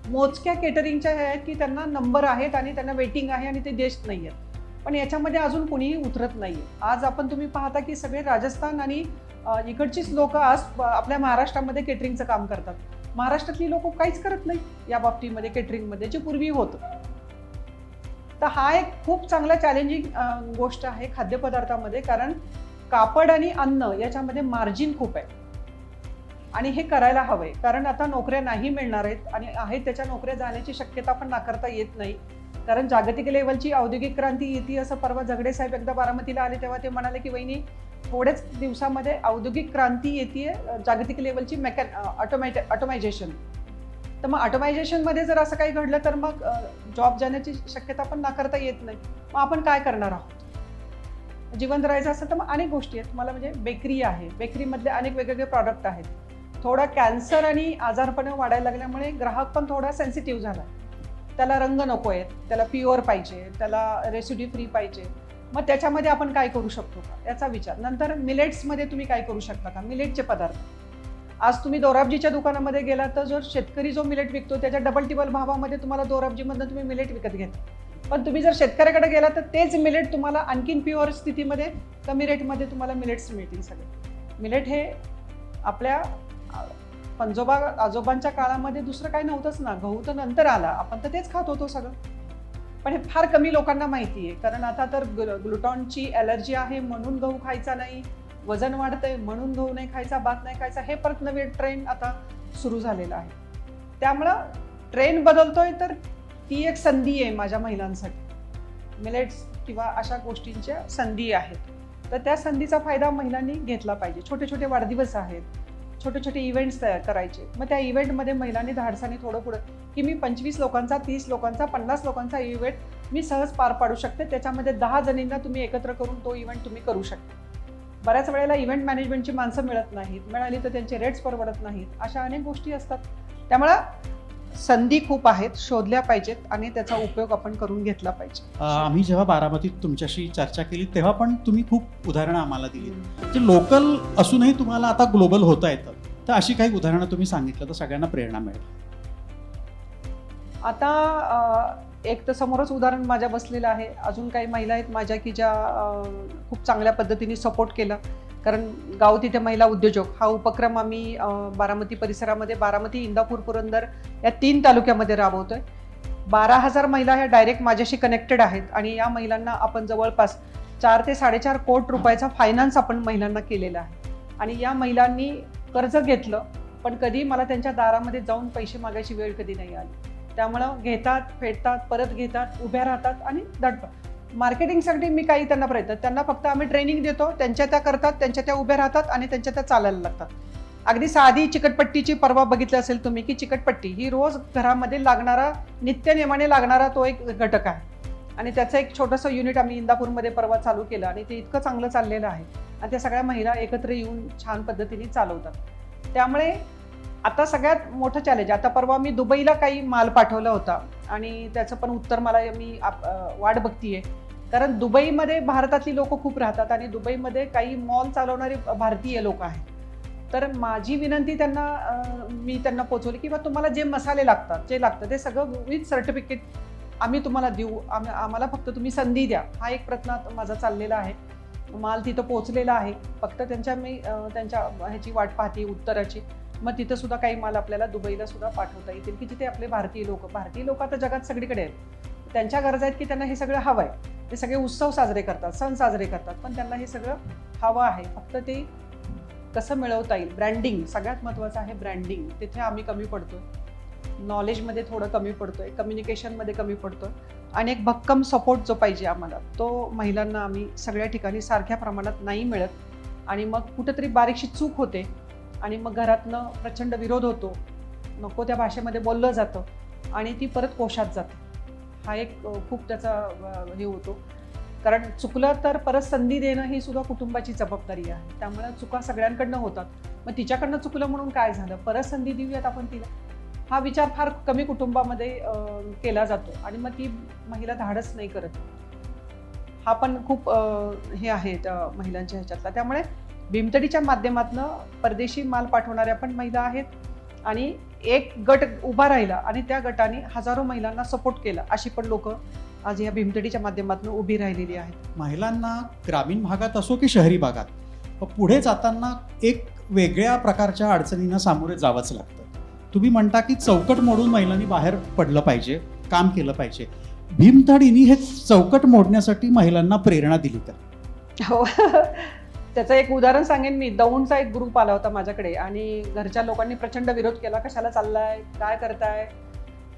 मोजक्या केटरिंगच्या हे आहेत की त्यांना नंबर आहेत आणि त्यांना वेटिंग आहे आणि ते देश नाही आहेत, पण याच्यामध्ये अजून कुणीही उतरत नाही आहे. आज तुम्ही पाहता की सगळे राजस्थान आणि इकडचीच लोक आज आपल्या महाराष्ट्रामध्ये केटरिंगचं काम करतात. महाराष्ट्रातली लोक काहीच करत नाही या बाबतीमध्ये, केटरिंगमध्ये, जे पूर्वी होतं. तर हा एक खूप चांगला चॅलेंजिंग गोष्ट आहे खाद्यपदार्थामध्ये, कारण कापड आणि अन्न याच्यामध्ये मार्जिन खूप आहे आणि हे करायला हवंय. कारण आता नोकऱ्या नाही मिळणार आहेत आणि आहेत त्याच्या नोकऱ्या जाण्याची शक्यता पण नाकारता येत नाही, कारण जागतिक लेवलची औद्योगिक क्रांती येते असं परवा झगडे साहेब एकदा बारामतीला आले तेव्हा ते म्हणाले की वहिनी थोड्याच दिवसामध्ये औद्योगिक क्रांती येते जागतिक लेवलची, ऑटोमायझेशन. तर मग ऑटोमायझेशनमध्ये जर असं काही घडलं तर मग जॉब जाण्याची शक्यता पण नाकारता येत नाही. मग आपण काय करणार आहोत? जिवंत राहायचं असेल तर मग अनेक गोष्टी आहेत. मला म्हणजे बेकरी आहे, बेकरीमधले अनेक वेगवेगळे प्रॉडक्ट आहेत. थोडा कॅन्सर आणि आजारपण वाढायला लागल्यामुळे ग्राहक पण थोडा सेन्सिटिव्ह झाला आहे. त्याला रंग नको आहेत, त्याला प्युअर पाहिजे, त्याला रेसिड्यू फ्री पाहिजे. मग त्याच्यामध्ये आपण काय करू शकतो का याचा विचार. नंतर मिलेट्समध्ये तुम्ही काय करू शकता का, मिलेटचे पदार्थ. आज तुम्ही दोराबजीच्या दुकानामध्ये गेला तर जो शेतकरी जो मिलेट विकतो त्याच्या डबल टिबल भावामध्ये तुम्हाला दोराबजीमधनं तुम्ही मिलेट विकत घेता. पण तुम्ही जर शेतकऱ्याकडे गेला तर तेच मिलेट तुम्हाला आणखीन प्युअर स्थितीमध्ये कमी रेटमध्ये तुम्हाला मिलेट्स मिळतील सगळे. मिलेट हे आपल्या आजोबांच्या काळामध्ये दुसरं काही नव्हतंच ना. गहू तर नंतर आला, आपण तर तेच खात होतो सगळं. पण हे फार कमी लोकांना माहिती आहे, कारण आता तर ग्लुटॉनची ॲलर्जी आहे म्हणून गहू खायचा नाही, वजन वाढतंय म्हणून गहू नाही खायचा, भात नाही खायचा, हे परत नवीन ट्रेंड आता सुरू झालेलं आहे. त्यामुळं ट्रेंड बदलतोय तर ती एक संधी आहे माझ्या महिलांसाठी. मिलेट्स किंवा अशा गोष्टींच्या संधी आहेत, तर त्या संधीचा फायदा महिलांनी घेतला पाहिजे. छोटे छोटे वाढदिवस आहेत, छोटे छोटे इव्हेंट्स तयार करायचे. मग त्या इव्हेंटमध्ये महिलांनी धाडसाने थोडं पुढं की मी 25 लोकांचा, 30 लोकांचा, 50 लोकांचा इव्हेंट मी सहज पार पाडू शकते. त्याच्यामध्ये 10 जणींना तुम्ही एकत्र करून तो इव्हेंट तुम्ही करू शकता. बऱ्याच वेळेला इव्हेंट मॅनेजमेंटची माणसं मिळत नाहीत, मिळाली तर त्यांचे रेट्स परवडत नाहीत, अशा अनेक गोष्टी असतात. त्यामुळं संधी खूप आहेत, शोधल्या पाहिजेत आणि त्याचा उपयोग आपण करून घेतला पाहिजे. आम्ही जेव्हा बारामतीत तुमच्याशी चर्चा केली तेव्हा पण तुम्ही खूप उदाहरणं आम्हाला दिली. म्हणजे लोकल असूनही तुम्हाला आता ग्लोबल होता येतं, तर अशी काही उदाहरणं तुम्ही सांगितलं तर सगळ्यांना प्रेरणा मिळेल. आता एक तर समोरच उदाहरण माझ्या बसलेलं आहे. अजून काही महिला आहेत माझ्या की ज्या खूप चांगल्या पद्धतीने सपोर्ट केला. कारण गाव तिथे महिला उद्योजक हा उपक्रम आम्ही बारामती परिसरामध्ये, बारामती, इंदापूर, पुरंदर या 3 तालुक्यामध्ये राबवतोय. 12,000 महिला ह्या डायरेक्ट माझ्याशी कनेक्टेड आहेत आणि या महिलांना आपण जवळपास 4 ते 4.5 कोटी रुपयाचा फायनान्स आपण महिलांना केलेला आहे. आणि या महिलांनी कर्ज घेतलं, पण कधी मला त्यांच्या दारामध्ये जाऊन पैसे मागायची वेळ कधी नाही आली. त्यामुळं घेतात, फेडतात, परत घेतात, उभ्या राहतात आणि दडपतात. मार्केटिंगसाठी मी काही त्यांना फक्त आम्ही ट्रेनिंग देतो, त्यांच्या त्या करतात, त्यांच्या त्या उभ्या राहतात आणि त्यांच्या त्या चालायला लागतात. अगदी साधी चिकटपट्टीची परवा बघितली असेल तुम्ही की चिकटपट्टी ही रोज घरामध्ये लागणारा, नित्यनेमाने लागणारा तो एक घटक आहे. आणि त्याचं एक छोटंसं युनिट आम्ही इंदापूरमध्ये परवा चालू केलं आणि ते इतकं चांगलं चाललेलं आहे आणि त्या सगळ्या महिला एकत्र येऊन छान पद्धतीने चालवतात. त्यामुळे आता सगळ्यात मोठं चॅलेंज, आता परवा मी दुबईला काही माल पाठवला होता आणि त्याचं पण उत्तर मला मी वाट बघतीये. कारण दुबईमध्ये भारतातली लोक खूप राहतात आणि दुबईमध्ये काही मॉल चालवणारे भारतीय लोक आहेत. तर माझी विनंती मी त्यांना पोचवली की तुम्हाला जे मसाले लागतात, जे लागतं ते सगळं विथ सर्टिफिकेट आम्ही तुम्हाला देऊ, आम्हाला फक्त तुम्ही संधी द्या. हा एक प्रयत्न माझा चाललेला आहे. माल तिथं पोचलेला आहे, फक्त मी त्यांच्या ह्याची वाट पाहते उत्तराची. मग तिथं सुद्धा काही माल आपल्याला दुबईला सुद्धा पाठवता येतील की जिथे आपले भारतीय लोक आता जगात सगळीकडे आहेत. त्यांच्या गरजा आहेत की त्यांना हे सगळं हवं आहे. ते सगळे उत्सव साजरे करतात, सण साजरे करतात, पण त्यांना हे सगळं हवं आहे. फक्त ते कसं मिळवता येईल, ब्रँडिंग सगळ्यात महत्त्वाचं आहे. ब्रँडिंग तिथे आम्ही कमी पडतोय, नॉलेजमध्ये थोडं कमी पडतोय, कम्युनिकेशनमध्ये कमी पडतोय. आणि एक भक्कम सपोर्ट जो पाहिजे आम्हाला, तो महिलांना आम्ही सगळ्या ठिकाणी सारख्या प्रमाणात नाही मिळत. आणि मग कुठंतरी बारीकशी चूक होते आणि मग घरातनं प्रचंड विरोध होतो, नको त्या भाषेमध्ये बोललं जातं आणि ती परत कोशात जाते. हा एक खूप त्याचा हे होतो. कारण चुकलं तर परत संधी देणं ही सुद्धा कुटुंबाची जबाबदारी आहे. त्यामुळे चुका सगळ्यांकडनं होतात. मग तिच्याकडनं चुकलं म्हणून काय झालं, परत संधी देऊयात आपण तिला, हा विचार फार कमी कुटुंबामध्ये केला जातो आणि मग ती महिला धाडस नाही करत. हा पण खूप हे आहे त्या महिलांच्या ह्याच्यातला. त्यामुळे भीमतडीच्या माध्यमातून परदेशी माल पाठवणाऱ्या पण महिला आहेत आणि एक गट उभा राहिला आणि त्या गटाने हजारो महिलांना सपोर्ट केला. अशी पण लोक आज या भीमतडीच्या माध्यमातून उभी राहिलेली आहेत. महिलांना ग्रामीण भागात असो की शहरी भागात पुढे जाताना एक वेगळ्या प्रकारच्या अडचणींना सामोरे जावंच लागतं. तुम्ही म्हणता की चौकट मोडून महिलांनी बाहेर पडलं पाहिजे, काम केलं पाहिजे. भीमतडीने हे चौकट मोडण्यासाठी महिलांना प्रेरणा दिली का? हो, त्याचं एक उदाहरण सांगेन मी. दौंडचा एक ग्रुप आला होता माझ्याकडे आणि घरच्या लोकांनी प्रचंड विरोध केला, कशाला चाललाय, काय करताय,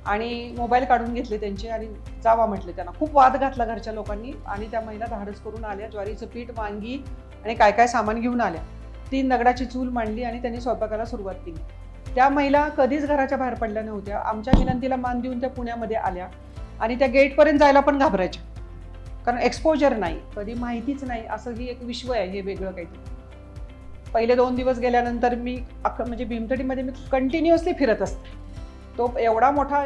आणि मोबाईल काढून घेतले त्यांचे आणि जावा म्हटले त्यांना. खूप वाद घातला घरच्या लोकांनी आणि त्या महिला धाडस करून आल्या. ज्वारीचं पीठ, वांगी आणि काय काय सामान घेऊन आल्या. 3 दगडाची चूल मांडली आणि त्यांनी स्वयंपाकाला सुरुवात केली. त्या महिला कधीच घराच्या बाहेर पडल्या नव्हत्या. आमच्या विनंतीला मान देऊन त्या पुण्यामध्ये आल्या आणि त्या गेटपर्यंत जायला पण घाबरायच्या, कारण एक्सपोजर नाही, कधी माहितीच नाही. असं ही एक विश्व आहे, हे वेगळं काहीतरी. पहिले 2 दिवस गेल्यानंतर मी म्हणजे भीमतडीमध्ये मी कंटिन्युअसली फिरत असते. तो एवढा मोठा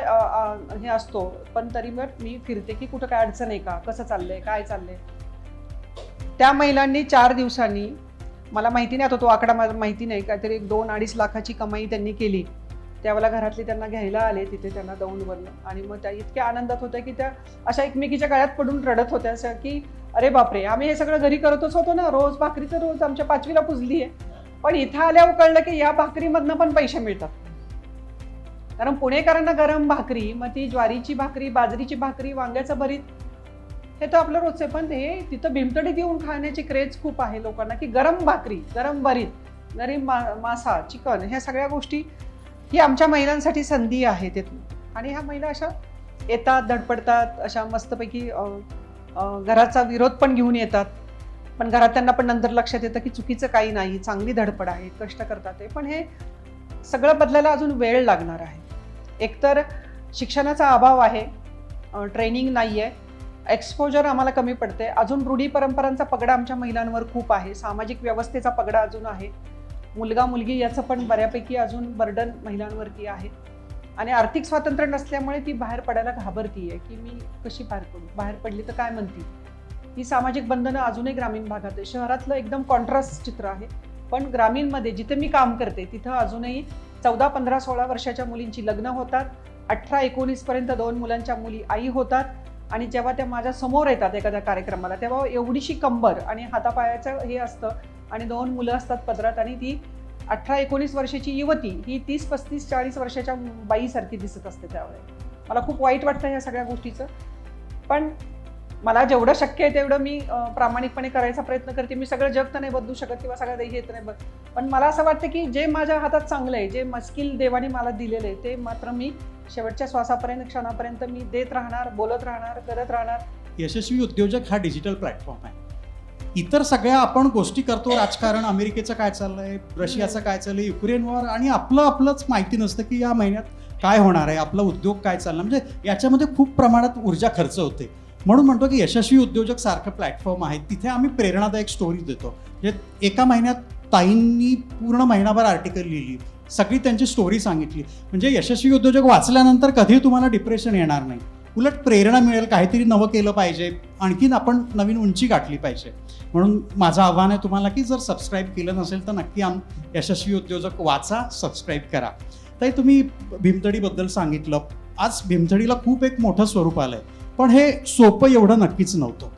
हे असतो, पण तरी मग मी फिरते की कुठं काय अडचण आहे का, कसं चाललंय, काय चाललंय. त्या महिलांनी 4 दिवसांनी मला माहिती नाही, आता तो आकडा मला माहिती नाही, काहीतरी 2-2.5 लाखाची कमाई त्यांनी केली. त्यावेळेला घरातले त्यांना घ्यायला आले तिथे त्यांना दौंडवरनं, आणि मग त्या इतक्या आनंदात होत्या की त्या अशा एकमेकीच्या गळ्यात पडून रडत होत्या, असं की अरे बापरे, आम्ही हे सगळं घरी करतच होतो ना, रोज भाकरी तर रोज आमच्या 5वीला पुजली आहे, पण इथं आल्यावर कळलं की या भाकरीमधनं पण पैसे मिळतात. कारण पुणेकरांना गरम भाकरी, मग ती ज्वारीची भाकरी, बाजरीची भाकरी, वांग्याचं भरीत, हे तर आपलं रोजचे, पण हे तिथं भीमतडीत येऊन खाण्याची क्रेज खूप आहे लोकांना, की गरम भाकरी, गरम भरीत, गरम मासा, चिकन, ह्या सगळ्या गोष्टी ही आमच्या महिलांसाठी संधी आहे तिथून. आणि ह्या महिला अशा येतात, धडपडतात, अशा मस्तपैकी घराचा विरोध पण घेऊन येतात, पण घरात त्यांना पण नंतर लक्षात येतं की चुकीचं काही नाही, चांगली धडपड आहे, कष्ट करतात ते, पण हे सगळं बदलायला अजून वेळ लागणार आहे. एकतर शिक्षणाचा अभाव आहे, ट्रेनिंग नाही आहे, एक्सपोजर आम्हाला कमी पडते, अजून रूढी परंपरांचा पगडा आमच्या महिलांवर खूप आहे, सामाजिक व्यवस्थेचा पगडा अजून आहे, मुलगा मुलगी याचं पण बऱ्यापैकी अजून बर्डन महिलांवरती आहे, आणि आर्थिक स्वातंत्र्य नसल्यामुळे ती बाहेर पडायला घाबरतीये की मी कशी बाहेर पडू, बाहेर पडली तर काय म्हणती. ही सामाजिक बंधनं अजूनही ग्रामीण भागात आहे. शहरातलं एकदम कॉन्ट्रास्ट चित्र आहे, पण ग्रामीणमध्ये जिथे मी काम करते तिथं अजूनही 14, 15, 16 वर्षाच्या मुलींची लग्न होतात, 18, 19 पर्यंत 2 मुलांच्या मुली आई होतात, आणि जेव्हा त्या माझ्या समोर येतात एखाद्या कार्यक्रमाला तेव्हा एवढीशी कंबर आणि हातापायाचं हे असतं, आणि 2 मुलं असतात पदरात, आणि ती 18-19 वर्षाची युवती ही 30-35-40 वर्षाच्या बाईसारखी दिसत असते. त्यावेळेला मला खूप वाईट वाटतं ह्या सगळ्या गोष्टीचं, पण मला जेवढं शक्य आहे तेवढं मी प्रामाणिकपणे करायचा प्रयत्न करते. मी सगळं जग तर नाही बदलू शकत किंवा सगळं देश येत नाही, पण मला असं वाटतं की जे माझ्या हातात चांगलं आहे, जे स्किल देवाने मला दिलेलं आहे, ते मात्र मी शेवटच्या श्वासापर्यंत, क्षणापर्यंत मी देत राहणार, बोलत राहणार, करत राहणार. यशस्वी उद्योजक हा डिजिटल प्लॅटफॉर्म आहे. इतर सगळ्या आपण गोष्टी करतो, राजकारण, अमेरिकेचं काय चाललंय, रशियाचं काय चाललंय, युक्रेनवर, आणि आपलंच माहिती नसतं की या महिन्यात काय होणार आहे, आपला उद्योग काय चालला, म्हणजे याच्यामध्ये खूप प्रमाणात ऊर्जा खर्च होते. म्हणून म्हणतो की यशस्वी उद्योजक सारखं प्लॅटफॉर्म आहे, तिथे आम्ही प्रेरणादायक स्टोरी देतो. म्हणजे एका महिन्यात ताईंनी पूर्ण महिनाभर आर्टिकल लिहिली, सगळी त्यांची स्टोरी सांगितली, म्हणजे यशस्वी उद्योजक वाचल्यानंतर कधी तुम्हाला डिप्रेशन येणार नाही, उलट प्रेरणा मिळेल, काहीतरी नवं केलं पाहिजे, आणखीन आपण नवीन उंची गाठली पाहिजे. म्हणून माझं आव्हान आहे तुम्हाला की जर सबस्क्राईब केलं नसेल तर नक्की यशस्वी उद्योजक वाचा, सबस्क्राईब करा. ताई, तुम्ही भीमतडीबद्दल सांगितलं, आज भीमतडीला खूप एक मोठं स्वरूप आलं आहे, पण हे सोपं एवढं नक्कीच नव्हतं.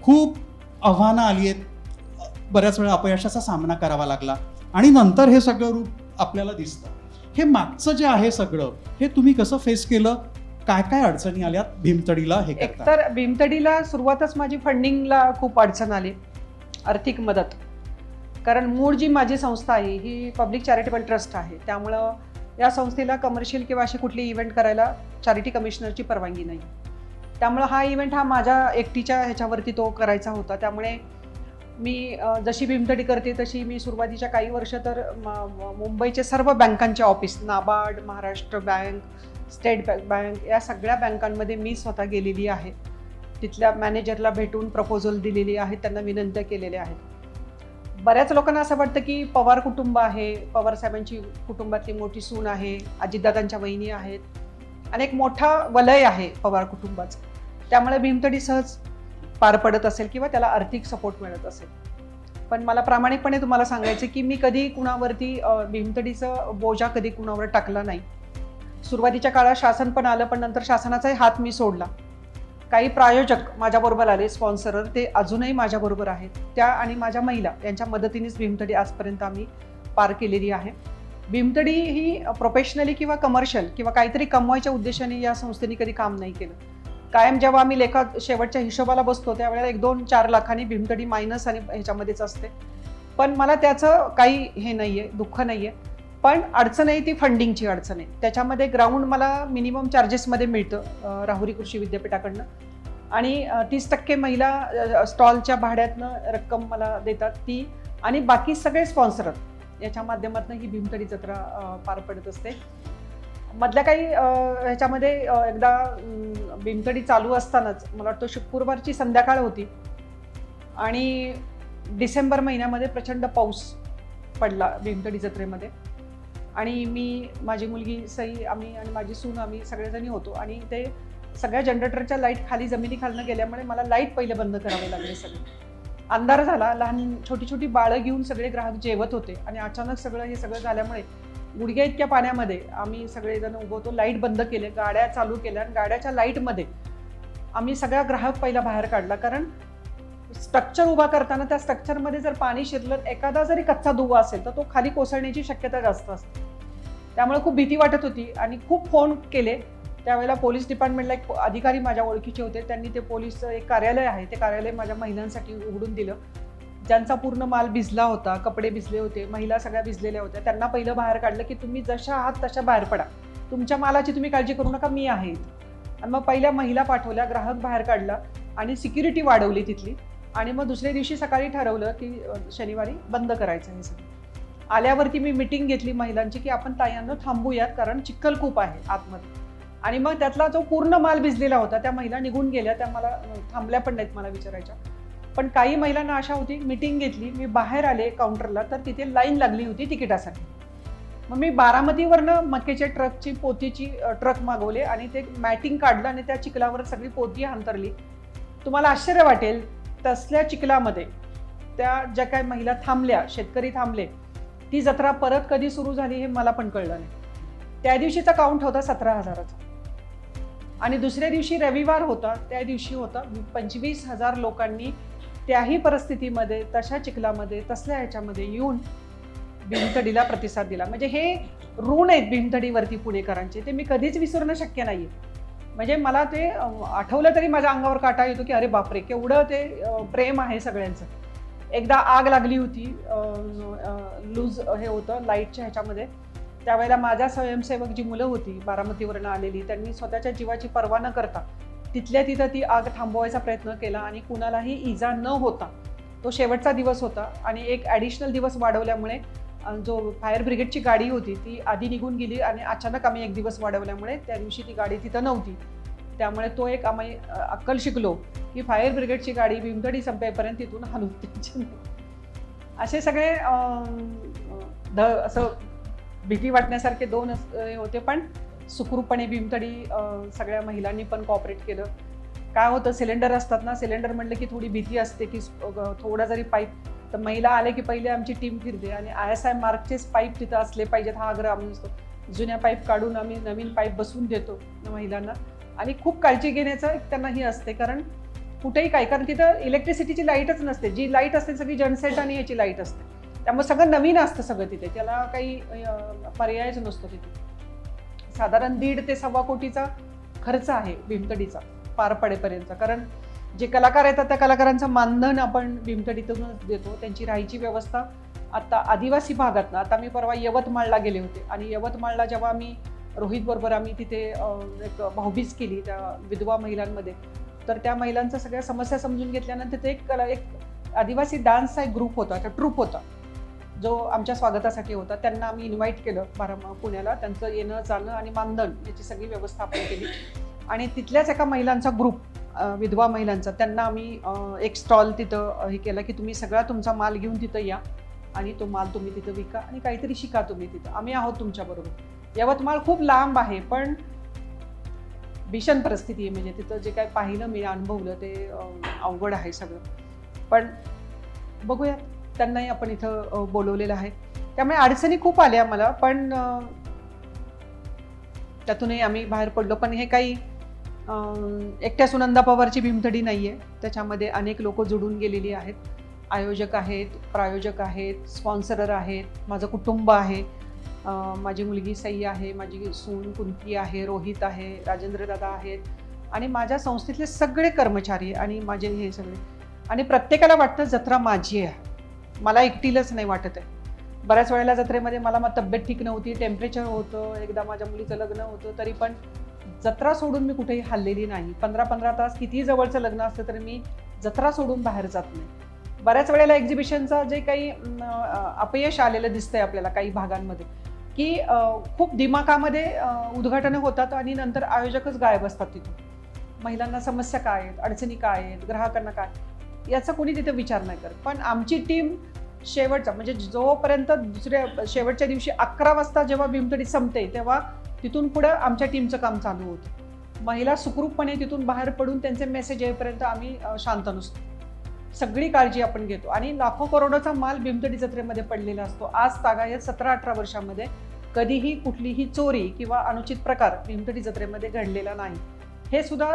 खूप आव्हानं आली आहेत, बऱ्याच वेळा अपयशाचा सामना करावा लागला, आणि नंतर हे सगळं रूप आपल्याला दिसतं. हे मागचं जे आहे सगळं, हे तुम्ही कसं फेस केलं, काय काय अडचणी आल्यात भीमतडीला हे करता? एकतर भीमतडीला सुरुवातच माझी फंडिंगला खूप अडचण आली, आर्थिक मदत. कारण मूळ जी माझी संस्था आहे ही पब्लिक चॅरिटेबल ट्रस्ट आहे, त्यामुळं या संस्थेला कमर्शियल किंवा असे कुठले इव्हेंट करायला चॅरिटी कमिशनरची परवानगी नाही. त्यामुळं हा इव्हेंट हा माझ्या एकटीच्या ह्याच्यावरती तो करायचा होता. त्यामुळे मी जशी भीमतडी करते तशी मी सुरुवातीच्या काही वर्ष तर मुंबईचे सर्व बँकांचे office, NABARD, Maharashtra bank, state bank, या सगळ्या बँकांमध्ये मी स्वतः गेलेली आहे. तिथल्या मॅनेजरला भेटून प्रपोजल दिलेली आहेत, त्यांना विनंत्या केलेल्या आहेत. बऱ्याच लोकांना असं वाटतं की पवार कुटुंब आहे, पवार साहेबांची कुटुंबातली मोठी सून आहे, अजितदादांच्या वहिनी आहेत, आणि एक मोठा वलय आहे पवार कुटुंबाचं, त्यामुळे भीमतडी सहज पार पडत असेल किंवा त्याला आर्थिक सपोर्ट मिळत असेल. पण मला प्रामाणिकपणे तुम्हाला सांगायचं की मी कधी कुणावरती भीमतडीचं बोजा कधी कुणावर टाकला नाही. सुरुवातीच्या काळात शासन पण आलं, पण नंतर शासनाचाही हात मी सोडला. काही प्रायोजक माझ्याबरोबर आले, स्पॉन्सरर, ते अजूनही माझ्याबरोबर आहेत. त्या आणि माझ्या महिला यांच्या मदतीनेच भीमतडी आजपर्यंत आम्ही पार केलेली आहे. भीमतडी ही प्रोफेशनली किंवा कमर्शियल किंवा काहीतरी कमवायच्या उद्देशाने या संस्थेने कधी काम नाही केलं. कायम जेव्हा आम्ही लेखा शेवटच्या हिशोबाला बसतो त्यावेळेला 1-2-4 लाखांनी भीमतडी मायनस आणि ह्याच्यामध्येच असते. पण मला त्याचं काही हे नाही आहे, दुःख नाही आहे. पण अडचण आहे ती फंडिंगची अडचण आहे. त्याच्यामध्ये ग्राउंड मला मिनिमम चार्जेसमध्ये मिळतं राहुरी कृषी विद्यापीठाकडनं, आणि 30% महिला स्टॉलच्या भाड्यातनं रक्कम मला देतात ती, आणि बाकी सगळे स्पॉन्सर याच्या माध्यमातून ही भीमतडी जत्रा पार पडत असते. मधल्या काही ह्याच्यामध्ये एकदा भीमतडी चालू असतानाच मला वाटतं शुक्रवारची संध्याकाळ होती, आणि डिसेंबर महिन्यामध्ये प्रचंड पाऊस पडला भीमतडी जत्रेमध्ये, आणि मी, माझी मुलगी सई, आम्ही आणि माझी सून, आम्ही सगळेजणी होतो, आणि ते सगळ्या जनरेटरच्या लाईट खाली जमिनीखालनं गेल्यामुळे मला लाईट पहिले बंद करावे लागले सगळे. अंधार झाला, लहान छोटी छोटी बाळं घेऊन सगळे ग्राहक जेवत होते आणि अचानक हे सगळं झाल्यामुळे गुडघ्या इतक्या पाण्यामध्ये आम्ही सगळेजण उभं होतो. लाईट बंद केले, गाड्या चालू केल्या आणि गाड्याच्या लाईटमध्ये आम्ही सगळा ग्राहक पहिला बाहेर काढला. कारण स्ट्रक्चर उभा करताना त्या स्ट्रक्चरमध्ये जर पाणी शिरलं, एखादा जरी कच्चा दुवा असेल तर तो खाली कोसळण्याची शक्यता जास्त असते. त्यामुळे खूप भीती वाटत होती आणि खूप फोन केले. त्यावेळेला पोलीस डिपार्टमेंटला एक अधिकारी माझ्या ओळखीचे होते, त्यांनी ते पोलीसचं एक कार्यालय आहे, ते कार्यालय माझ्या महिलांसाठी उघडून दिलं. ज्यांचा पूर्ण माल भिजला होता, कपडे भिजले होते, महिला सगळ्या भिजलेल्या होत्या, त्यांना पहिलं बाहेर काढलं की तुम्ही जशा आहात तशा बाहेर पडा, तुमच्या मालाची तुम्ही काळजी करू नका, मी आहे. आणि मग पहिल्या महिला पाठवल्या, ग्राहक बाहेर काढला आणि सिक्युरिटी वाढवली तिथली. आणि मग दुसऱ्या दिवशी सकाळी ठरवलं की शनिवारी बंद करायचं हे सगळं. आल्यावरती मी मिटिंग घेतली महिलांची की आपण ताईंनो थांबूयात, कारण चिखल खूप आहे आतमध्ये. आणि मग त्यातला जो पूर्ण माल भिजलेला होता, त्या महिला निघून गेल्या, त्या मला थांबल्या पण नाहीत मला विचारायच्या. पण काही महिलांना आशा होती, मिटिंग घेतली, मी बाहेर आले काउंटरला तर तिथे लाईन लागली होती तिकिटासाठी. मग मी बारामतीवरनं मक्याच्या ट्रकची पोतीची ट्रक मागवले आणि ते मॅटिंग काढलं आणि त्या चिखलावर सगळी पोती अंतरली. तुम्हाला आश्चर्य वाटेल, तसल्या चिखलामध्ये त्या ज्या काही महिला थांबल्या, शेतकरी थांबले, ती जत्रा परत कधी सुरू झाली हे मला पण कळलं नाही. त्या दिवशीचा काउंट होता 17,000चा आणि दुसऱ्या दिवशी रविवार होता, त्या दिवशी होता 25,000 लोकांनी त्याही परिस्थितीमध्ये, तशा चिखलामध्ये, तसल्या ह्याच्यामध्ये येऊन भीमथडीला प्रतिसाद दिला. म्हणजे हे ऋण आहेत भीमथडीवरती पुणेकरांचे, ते मी कधीच विसरणं शक्य नाही आहे. म्हणजे मला ते आठवलं तरी माझ्या अंगावर काटा येतो की अरे बापरे, केवढं ते प्रेम आहे सगळ्यांचं. एकदा आग लागली होती, लूज हे होतं लाईटच्या ह्याच्यामध्ये. त्यावेळेला माझ्या स्वयंसेवक जी मुलं होती बारामतीवरनं आलेली, त्यांनी स्वतःच्या जीवाची पर्वा न करता तिथल्या तिथं ती आग थांबवायचा प्रयत्न केला आणि कुणालाही इजा न होता. तो शेवटचा दिवस होता आणि एक ॲडिशनल दिवस वाढवल्यामुळे जो फायर ब्रिगेडची गाडी होती ती आधी निघून गेली आणि अचानक आम्ही एक दिवस वाढवल्यामुळे त्या दिवशी ती गाडी तिथं नव्हती. त्यामुळे तो एक आम्ही अक्कल शिकलो की फायर ब्रिगेडची गाडी भीमथडी संपेपर्यंत तिथून हलवून द्यायची नाही. असे सगळे असं भीती वाटण्यासारखे दोन होते, पण सुखरूपपणे भीमथडी सगळ्या महिलांनी पण कॉपरेट केलं. काय होतं, सिलेंडर असतात ना, सिलेंडर म्हटलं की थोडी भीती असते की थोडा जरी पाईप, तर महिला आले की पहिले आमची टीम फिरते आणि ISI मार्कचेच पाईप तिथं असले पाहिजेत हा आग्रह आम्ही असतो. जुन्या पाईप काढून आम्ही नवीन पाईप बसवून देतो महिलांना आणि खूप काळजी घेण्याचं एक त्यांना ही असते. कारण कुठेही काय, कारण तिथं इलेक्ट्रिसिटीची लाईटच नसते, जी लाईट असते सगळी जनसेट आणि याची लाईट असते, त्यामुळे सगळं नवीन असतं सगळं तिथे, त्याला काही पर्यायच नसतो तिथे. साधारण 1.5 ते 1.25 कोटीचा खर्च आहे भीमथडीचा पार पडेपर्यंत. कारण जे कलाकार येतात त्या कलाकारांचं मानधन आपण भीमथडीतूनच देतो, त्यांची राहायची व्यवस्था. आता आदिवासी भागात ना, आता मी परवा यवतमाळला गेले होते आणि यवतमाळला जेव्हा मी रोहित बरोबर आम्ही तिथे एक भाऊबीज केली त्या विधवा महिलांमध्ये, तर त्या महिलांच्या सगळ्या समस्या समजून घेतल्यानंतर ते एक आदिवासी डान्सचा एक ग्रुप होता, ट्रूप होता जो आमच्या स्वागतासाठी होता. त्यांना आम्ही इन्व्हाइट केलं पुण्याला, त्यांचं येणं जाणं आणि मानधन याची सगळी व्यवस्था आपण केली. आणि तिथल्याच एका महिलांचा ग्रुप, विधवा महिलांचा, त्यांना आम्ही एक स्टॉल तिथं हे केलं की तुम्ही सगळा तुमचा माल घेऊन तिथं या आणि तो माल तुम्ही तिथं विका आणि काहीतरी शिका तुम्ही तिथं, आम्ही आहोत तुमच्याबरोबर. यवतमाळ खूप लांब आहे, पण भीषण परिस्थिती आहे. म्हणजे तिथं जे काय पाहिलं मी, अनुभवलं ते अवघड आहे सगळं. पण बघूया, त्यांनाही आपण इथं बोलवलेलं आहे. त्यामुळे अडचणी खूप आल्या मला, पण त्यातूनही आम्ही बाहेर पडलो. पण हे काही एकट्या सुनंदा पवारची भीमथडी नाही आहे, त्याच्यामध्ये अनेक लोक जोडून गेलेली आहेत. आयोजक आहेत, प्रायोजक आहेत, स्पॉन्सरर आहेत, माझं कुटुंब आहे, माझी मुलगी सई आहे, माझी सून कुंती आहे, रोहित आहे, राजेंद्र दादा आहेत आणि माझ्या संस्थेतले सगळे कर्मचारी आणि माझे हे सगळे. आणि प्रत्येकाला वाटतं जत्रा माझी आहे, मला एकटीलाच नाही वाटत आहे. बऱ्याच वेळेला जत्रेमध्ये मला तब्येत ठीक नव्हती, टेम्परेचर होतं, एकदा माझ्या मुलीचं लग्न होतं, तरी पण जत्रा सोडून मी कुठेही हललेली नाही. 15-15 तास कितीही जवळचं लग्न असतं तरी मी जत्रा सोडून बाहेर जात नाही. बऱ्याच वेळेला एक्झिबिशनचं जे काही अपयश आलेलं दिसतंय आपल्याला काही भागांमध्ये, की खूप दिमाखामध्ये उद्घाटनं होतात आणि नंतर आयोजकच गायब असतात तिथून. महिलांना समस्या काय आहेत, अडचणी काय आहेत, ग्राहकांना काय, याचा कोणी तिथे विचार नाही करत. पण आमची टीम शेवटचा, म्हणजे जोपर्यंत शेवटच्या दिवशी 11 वाजता जेव्हा भीमथडी संपते, तेव्हा तिथून पुढं आमच्या टीमचं काम चालू होतं. महिला सुखरूपपणे तिथून बाहेर पडून त्यांचे मेसेज येईपर्यंत आम्ही शांत नसतो. सगळी काळजी आपण घेतो आणि लाखो करोडोचा माल भीमथडी जत्रेमध्ये पडलेला असतो. आज तागायत 17-18 वर्षामध्ये कधीही कुठलीही चोरी किंवा अनुचित प्रकार भीमथडी जत्रेमध्ये घडलेला नाही. हे सुद्धा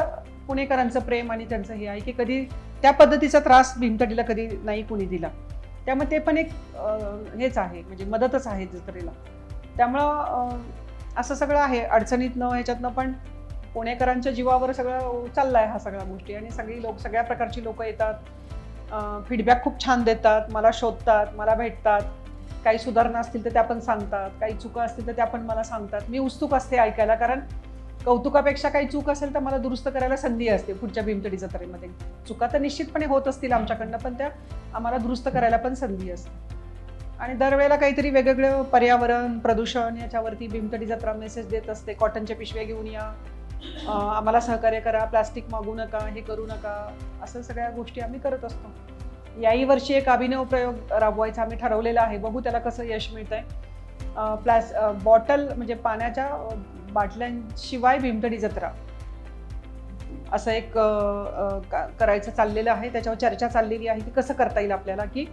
पुणेकरांचं प्रेम आणि त्यांचं हे आहे की कधी त्या पद्धतीचा त्रास भीमथडीला कधी नाही कुणी दिला. त्यामुळे ते पण एक हेच आहे, म्हणजे मदतच आहे जत्रेला. त्यामुळं असं सगळं आहे, अडचणीतनं ह्याच्यातनं पण पुणेकरांच्या जीवावर सगळं चाललाय हा सगळ्या गोष्टी. आणि सगळ्या प्रकारची लोक येतात, फीडबॅक खूप छान देतात, मला शोधतात, मला भेटतात. काही सुधारणा असतील तर त्या पण सांगतात, काही चुका असतील तर त्या पण मला सांगतात. मी उत्सुक असते ऐकायला, कारण कौतुकापेक्षा काही चूक असेल तर मला दुरुस्त करायला संधी असते पुढच्या भीमथडी जत्रेमध्ये. चुका तर निश्चितपणे होत असतील आमच्याकडनं, पण त्या आम्हाला दुरुस्त करायला पण संधी असते. आणि दरवेळेला काहीतरी वेगवेगळं पर्यावरण प्रदूषण याच्यावरती भीमथडी जत्रा मेसेज देत असते. कॉटनच्या पिशव्या घेऊन या, आम्हाला सहकार्य करा, प्लास्टिक मागू नका, हे करू नका, असं सगळ्या गोष्टी आम्ही करत असतो. याही वर्षी एक अभिनव प्रयोग राबवायचा आम्ही ठरवलेला आहे, बघू त्याला कसं यश मिळतंय. बॉटल म्हणजे पाण्याच्या बाटल्यांशिवाय भीमथडी जत्रा असं एक करायचं चाललेलं आहे. त्याच्यावर चर्चा चाललेली आहे की कसं करता येईल आपल्याला, की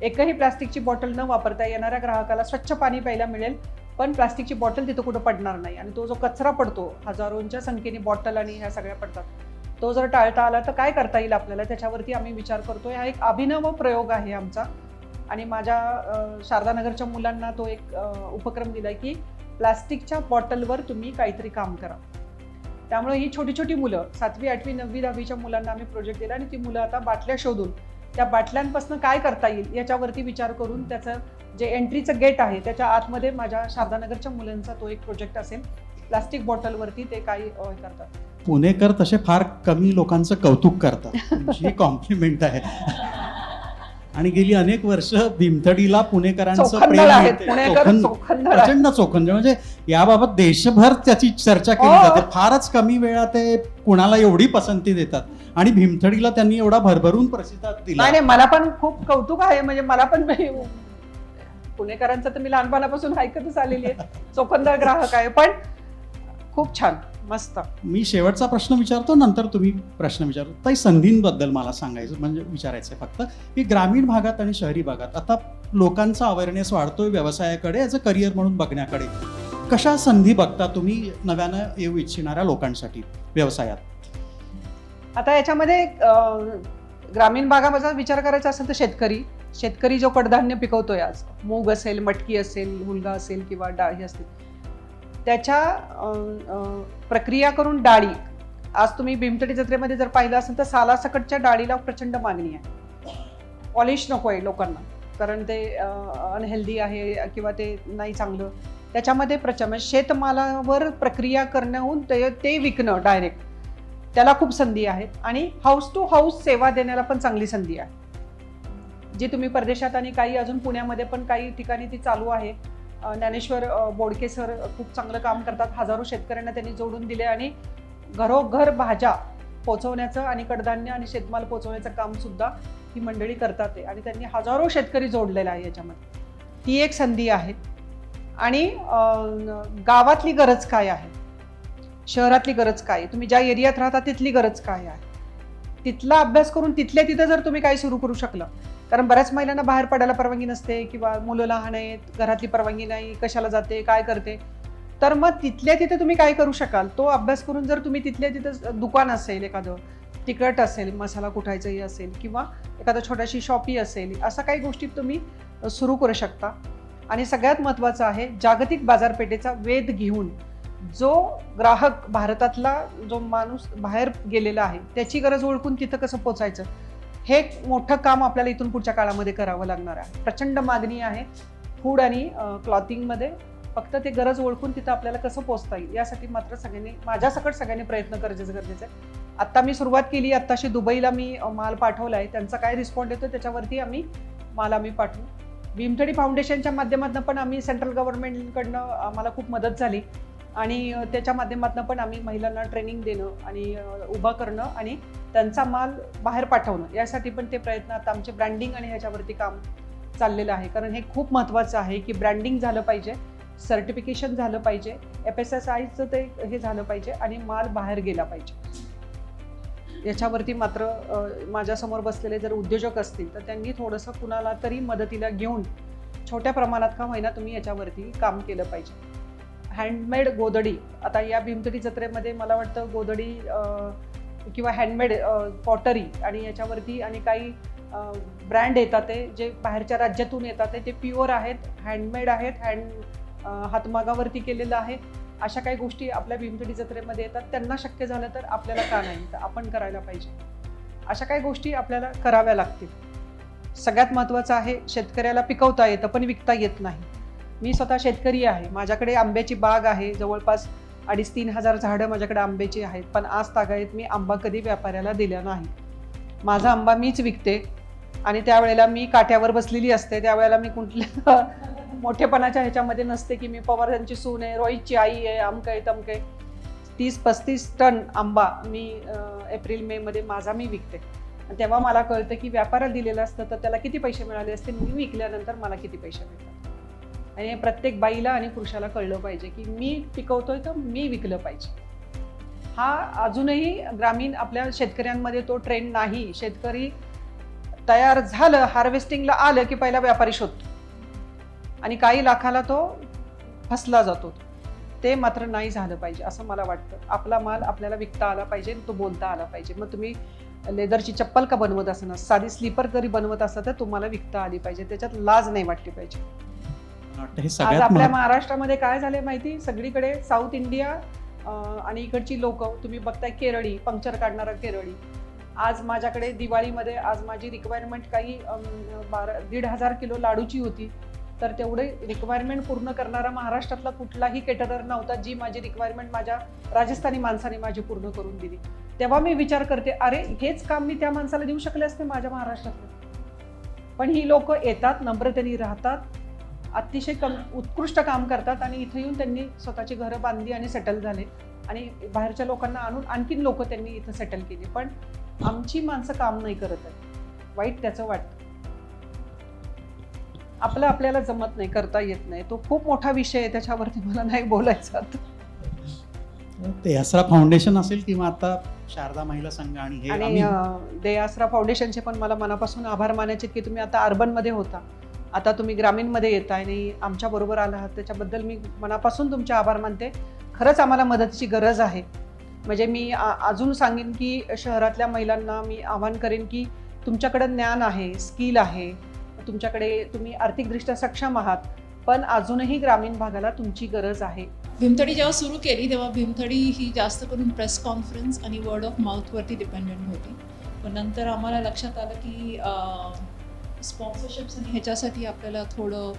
एकही प्लास्टिकची बॉटल न वापरता येणाऱ्या ग्राहकाला स्वच्छ पाणी प्यायला मिळेल, पण प्लास्टिकची बॉटल तिथं कुठं पडणार नाही. आणि तो जो कचरा पडतो, हजारोंच्या संख्येने बॉटल आणि ह्या सगळ्या पडतात, तो जर टाळता आला तर काय करता येईल आपल्याला, त्याच्यावरती आम्ही विचार करतोय. हा एक अभिनव प्रयोग आहे आमचा. आणि माझ्या शारदानगरच्या मुलांना तो एक उपक्रम दिलाय की प्लास्टिकच्या बॉटलवर तुम्ही काहीतरी काम करा. त्यामुळे ही छोटी छोटी मुलं 7वी, 8वी, 9वी, 10वीच्या मुलांना आम्ही प्रोजेक्ट दिला आणि ती मुलं आता बाटल्या शोधून त्या बाटल्यांपासून काय करता येईल याच्यावरती विचार करून त्याचं जे एंट्रीचं गेट आहे त्याच्या आतमध्ये माझ्या शारदानगरच्या मुलांचा तो एक प्रोजेक्ट असेल. प्लास्टिक बॉटलवरती ते काही करतात. पुणेकर तसे फार कमी लोकांचं कौतुक करतात, ही कॉम्प्लिमेंट आहे. आणि गेली अनेक वर्ष भीमथडीला पुणेकरांचं प्रेम मिळते. प्रचंड चोखंदळ, म्हणजे याबाबत देशभर त्याची चर्चा केली जाते. फारच कमी वेळात ते कुणाला एवढी पसंती देतात आणि भीमथडीला त्यांनी एवढा भरभरून प्रतिसाद दिला. नाही, मला पण खूप कौतुक आहे. म्हणजे मला पण पुणेकरांचं तर मी लहानपणापासून ऐकतच आलेली आहे, चोखंदळ ग्राहक आहे. पण खूप छान, मस्त. मी शेवटचा प्रश्न विचारतो, नंतर तुम्ही प्रश्न विचारतो. ताई, संधींबद्दल मला सांगायचं, म्हणजे विचारायचं आहे फक्त, की ग्रामीण भागात आणि शहरी भागात आता लोकांचा अवेअरनेस वाढतोय व्यवसायाकडे, ॲज अ करिअर म्हणून बघण्याकडे. कशा संधी बघता तुम्ही नव्यानं येऊ इच्छिणाऱ्या लोकांसाठी व्यवसायात? आता याच्यामध्ये ग्रामीण भागाचा विचार करायचा असेल तर शेतकरी जो कडधान्य पिकवतोय, आज मूग असेल, मटकी असेल, हुलगा असेल किंवा डाळी असतील, त्याच्या प्रक्रिया करून डाळी, आज तुम्ही भीमथडी जत्रेमध्ये जर पाहिलं असेल तर सालासकटच्या डाळीला प्रचंड मागणी आहे. पॉलिश नको आहे लोकांना, कारण ते अनहेल्दी आहे किंवा ते नाही चांगलं. त्याच्यामध्ये प्रचंड शेतमालावर प्रक्रिया करणं ते विकणं डायरेक्ट, त्याला खूप संधी आहेत. आणि हाऊस टू हाऊस सेवा देण्याला पण चांगली संधी आहे, जी तुम्ही परदेशात आणि काही अजून पुण्यामध्ये पण काही ठिकाणी ती चालू आहे. ज्ञानेश्वर बोडके सर खूप चांगलं काम करतात. हजारो शेतकऱ्यांना त्यांनी जोडून दिले आणि घरोघर भाज्या पोचवण्याचं आणि कडधान्य आणि शेतमाल पोचवण्याचं काम सुद्धा ही मंडळी करतात आणि त्यांनी हजारो शेतकरी जोडलेला आहे याच्यामध्ये. ती एक संधी आहे. आणि गावातली गरज काय आहे, शहरातली गरज काय आहे, तुम्ही ज्या एरियात राहता तिथली गरज काय आहे, तिथला अभ्यास करून तिथल्या तिथं जर तुम्ही काही सुरू करू शकला, कारण बऱ्याच महिलांना बाहेर पडायला परवानगी नसते किंवा मुलं लहान आहेत, घरातली परवानगी नाही, कशाला जाते, काय करते, तर मग तिथल्या तिथे तुम्ही काय करू शकाल तो अभ्यास करून जर तुम्ही तिथल्या तिथं दुकान असेल, एखादं तिखट असेल, मसाला कुठायचंही असेल किंवा एखादं छोट्याशी शॉपी असेल, अशा काही गोष्टी तुम्ही सुरू करू शकता. आणि सगळ्यात महत्त्वाचं आहे, जागतिक बाजारपेठेचा वेध घेऊन जो ग्राहक, भारतातला जो माणूस बाहेर गेलेला आहे त्याची गरज ओळखून तिथं कसं पोचायचं, हे मोठं काम आपल्याला इथून पुढच्या काळामध्ये करावं लागणार आहे. प्रचंड मागणी आहे फूड आणि क्लॉथिंगमध्ये, फक्त ते गरज ओळखून तिथं आपल्याला कसं पोचता येईल यासाठी मात्र सगळ्यांनी, माझ्यासकट सगळ्यांनी प्रयत्न गरजेचं आहे. आत्ता मी सुरुवात केली, आत्ताशी दुबईला मी माल पाठवला आहे, त्यांचा काय रिस्पॉन्ड येतो त्याच्यावरती माल आम्ही पाठवू. भीमथडी फाउंडेशनच्या माध्यमातून पण आम्ही सेंट्रल गव्हर्नमेंटकडनं आम्हाला खूप मदत झाली आणि त्याच्या माध्यमातून पण आम्ही महिलांना ट्रेनिंग देणं आणि उभं करणं आणि त्यांचा माल बाहेर पाठवणं यासाठी पण ते प्रयत्न, आता आमचे ब्रँडिंग आणि ह्याच्यावरती काम चाललेलं आहे. कारण हे खूप महत्त्वाचं आहे की ब्रँडिंग झालं पाहिजे, सर्टिफिकेशन झालं पाहिजे, FSSAIचं ते हे झालं पाहिजे आणि माल बाहेर गेला पाहिजे. याच्यावरती मात्र माझ्यासमोर बसलेले जर उद्योजक असतील तर त्यांनी थोडंसं कुणाला तरी मदतीला घेऊन छोट्या प्रमाणात का होईना तुम्ही याच्यावरती काम केलं पाहिजे. हँडमेड गोधडी, आता या भीमथडी जत्रेमध्ये मला वाटतं गोधडी किंवा हँडमेड पॉटरी आणि याच्यावरती आणि काही ब्रँड येतात ते जे बाहेरच्या राज्यातून येतात ते प्युअर आहेत, हँडमेड आहेत, हातमागावरती केलेलं आहे. अशा काही गोष्टी आपल्या भीमथडी जत्रेमध्ये येतात. त्यांना शक्य झालं तर आपल्याला का नाही, तर आपण करायला पाहिजे. अशा काही गोष्टी आपल्याला कराव्या लागतील. सगळ्यात महत्त्वाचं आहे शेतकऱ्याला पिकवता येतं पण विकता येत नाही. मी स्वतः शेतकरी आहे, माझ्याकडे आंब्याची बाग आहे, जवळपास 2,500-3,000 झाडं माझ्याकडे आंब्याची आहेत, पण आज तागायत मी आंबा कधी व्यापाऱ्याला दिला नाही. माझा आंबा मीच विकते आणि त्यावेळेला मी काठ्यावर बसलेली असते. त्यावेळेला मी कुठल्या मोठेपणाच्या ह्याच्यामध्ये नसते की मी पवारांची सून आहे, रोहितची आई आहे, अमकं आहे तमकं आहे. 30-35 टन आंबा मी एप्रिल-मे मध्ये माझा मी विकते. आणि तेव्हा मला कळतं की व्यापाऱ्याला दिलेलं असतं तर त्याला किती पैसे मिळाले असते, मी विकल्यानंतर मला किती पैसे मिळतात. आणि प्रत्येक बाईला आणि पुरुषाला कळलं पाहिजे की मी पिकवतोय तर मी विकलं पाहिजे. हा अजूनही ग्रामीण आपल्या शेतकऱ्यांमध्ये तो ट्रेंड नाही. शेतकरी तयार झालं, हार्वेस्टिंगला आलं की पहिला व्यापारी शोधतो आणि काही लाखाला तो फसला जातो. ते मात्र नाही झालं पाहिजे असं मला वाटतं. आपला माल आपल्याला विकता आला पाहिजे, तो बोलता आला पाहिजे. मग तुम्ही लेदरची चप्पल का बनवत असं, साधी स्लीपर जरी बनवत असता तर तुम्हाला विकता आली पाहिजे, त्याच्यात लाज नाही वाटली पाहिजे. आज आपल्या महाराष्ट्रामध्ये काय झाले माहिती, सगळीकडे साऊथ इंडिया आणि इकडची लोक तुम्ही बघताय, केरळी पंक्चर काढणारा केरळी. आज माझ्याकडे दिवाळीमध्ये आज माझी रिक्वायरमेंट काही 1,500 किलो लाडूची होती, तर तेवढे रिक्वायरमेंट पूर्ण करणारा महाराष्ट्रातला कुठलाही केटरर नव्हता जी माझी रिक्वायरमेंट माझ्या राजस्थानी माणसाने माझी पूर्ण करून दिली. तेव्हा मी विचार करते, अरे हेच काम मी त्या माणसाला देऊ शकले असते माझ्या महाराष्ट्रातलं. पण ही लोक येतात, नम्रतेने राहतात, अतिशय उत्कृष्ट काम करतात आणि इथे येऊन त्यांनी स्वतःची घरं बांधली आणि सेटल झाले आणि बाहेरच्या लोकांना आणून आणखीन लोक त्यांनी इथं सेटल केले. पण आमची माणसं काम नाही करत आहेत, वाईट त्याचं वाटतं. आपल्याला जमत नाही, करता येत नाही. तो खूप मोठा विषय आहे, त्याच्यावरती मला नाही बोलायचं आता. ते आसरा फाउंडेशन असेल किंवा आता शारदा महिला संघ आणि दे आसरा फाउंडेशनचे पण मला मनापासून आभार मानायचे की तुम्ही आता अर्बनमध्ये होता, आता तुम्ही ग्रामीणमध्ये येताय आणि आमच्या बरोबर आला आहात, त्याच्याबद्दल मी मनापासून तुमचे आभार मानते. खरंच आम्हाला मदतीची गरज आहे. म्हणजे मी अजून सांगेन की शहरातल्या महिलांना मी आवाहन करेन की तुमच्याकडे ज्ञान आहे, स्किल आहे, तुमच्याकडे तुम्ही आर्थिकदृष्ट्या सक्षम आहात, पण अजूनही ग्रामीण भागाला तुमची गरज आहे. भीमथडी जेव्हा सुरू केली तेव्हा भीमथडी ही जास्त करून प्रेस कॉन्फरन्स आणि वर्ड ऑफ माउथवरती डिपेंडेंट होती. पण नंतर आम्हाला लक्षात आलं की स्पॉन्सरशिप्स आणि ह्याच्यासाठी आपल्याला थोडं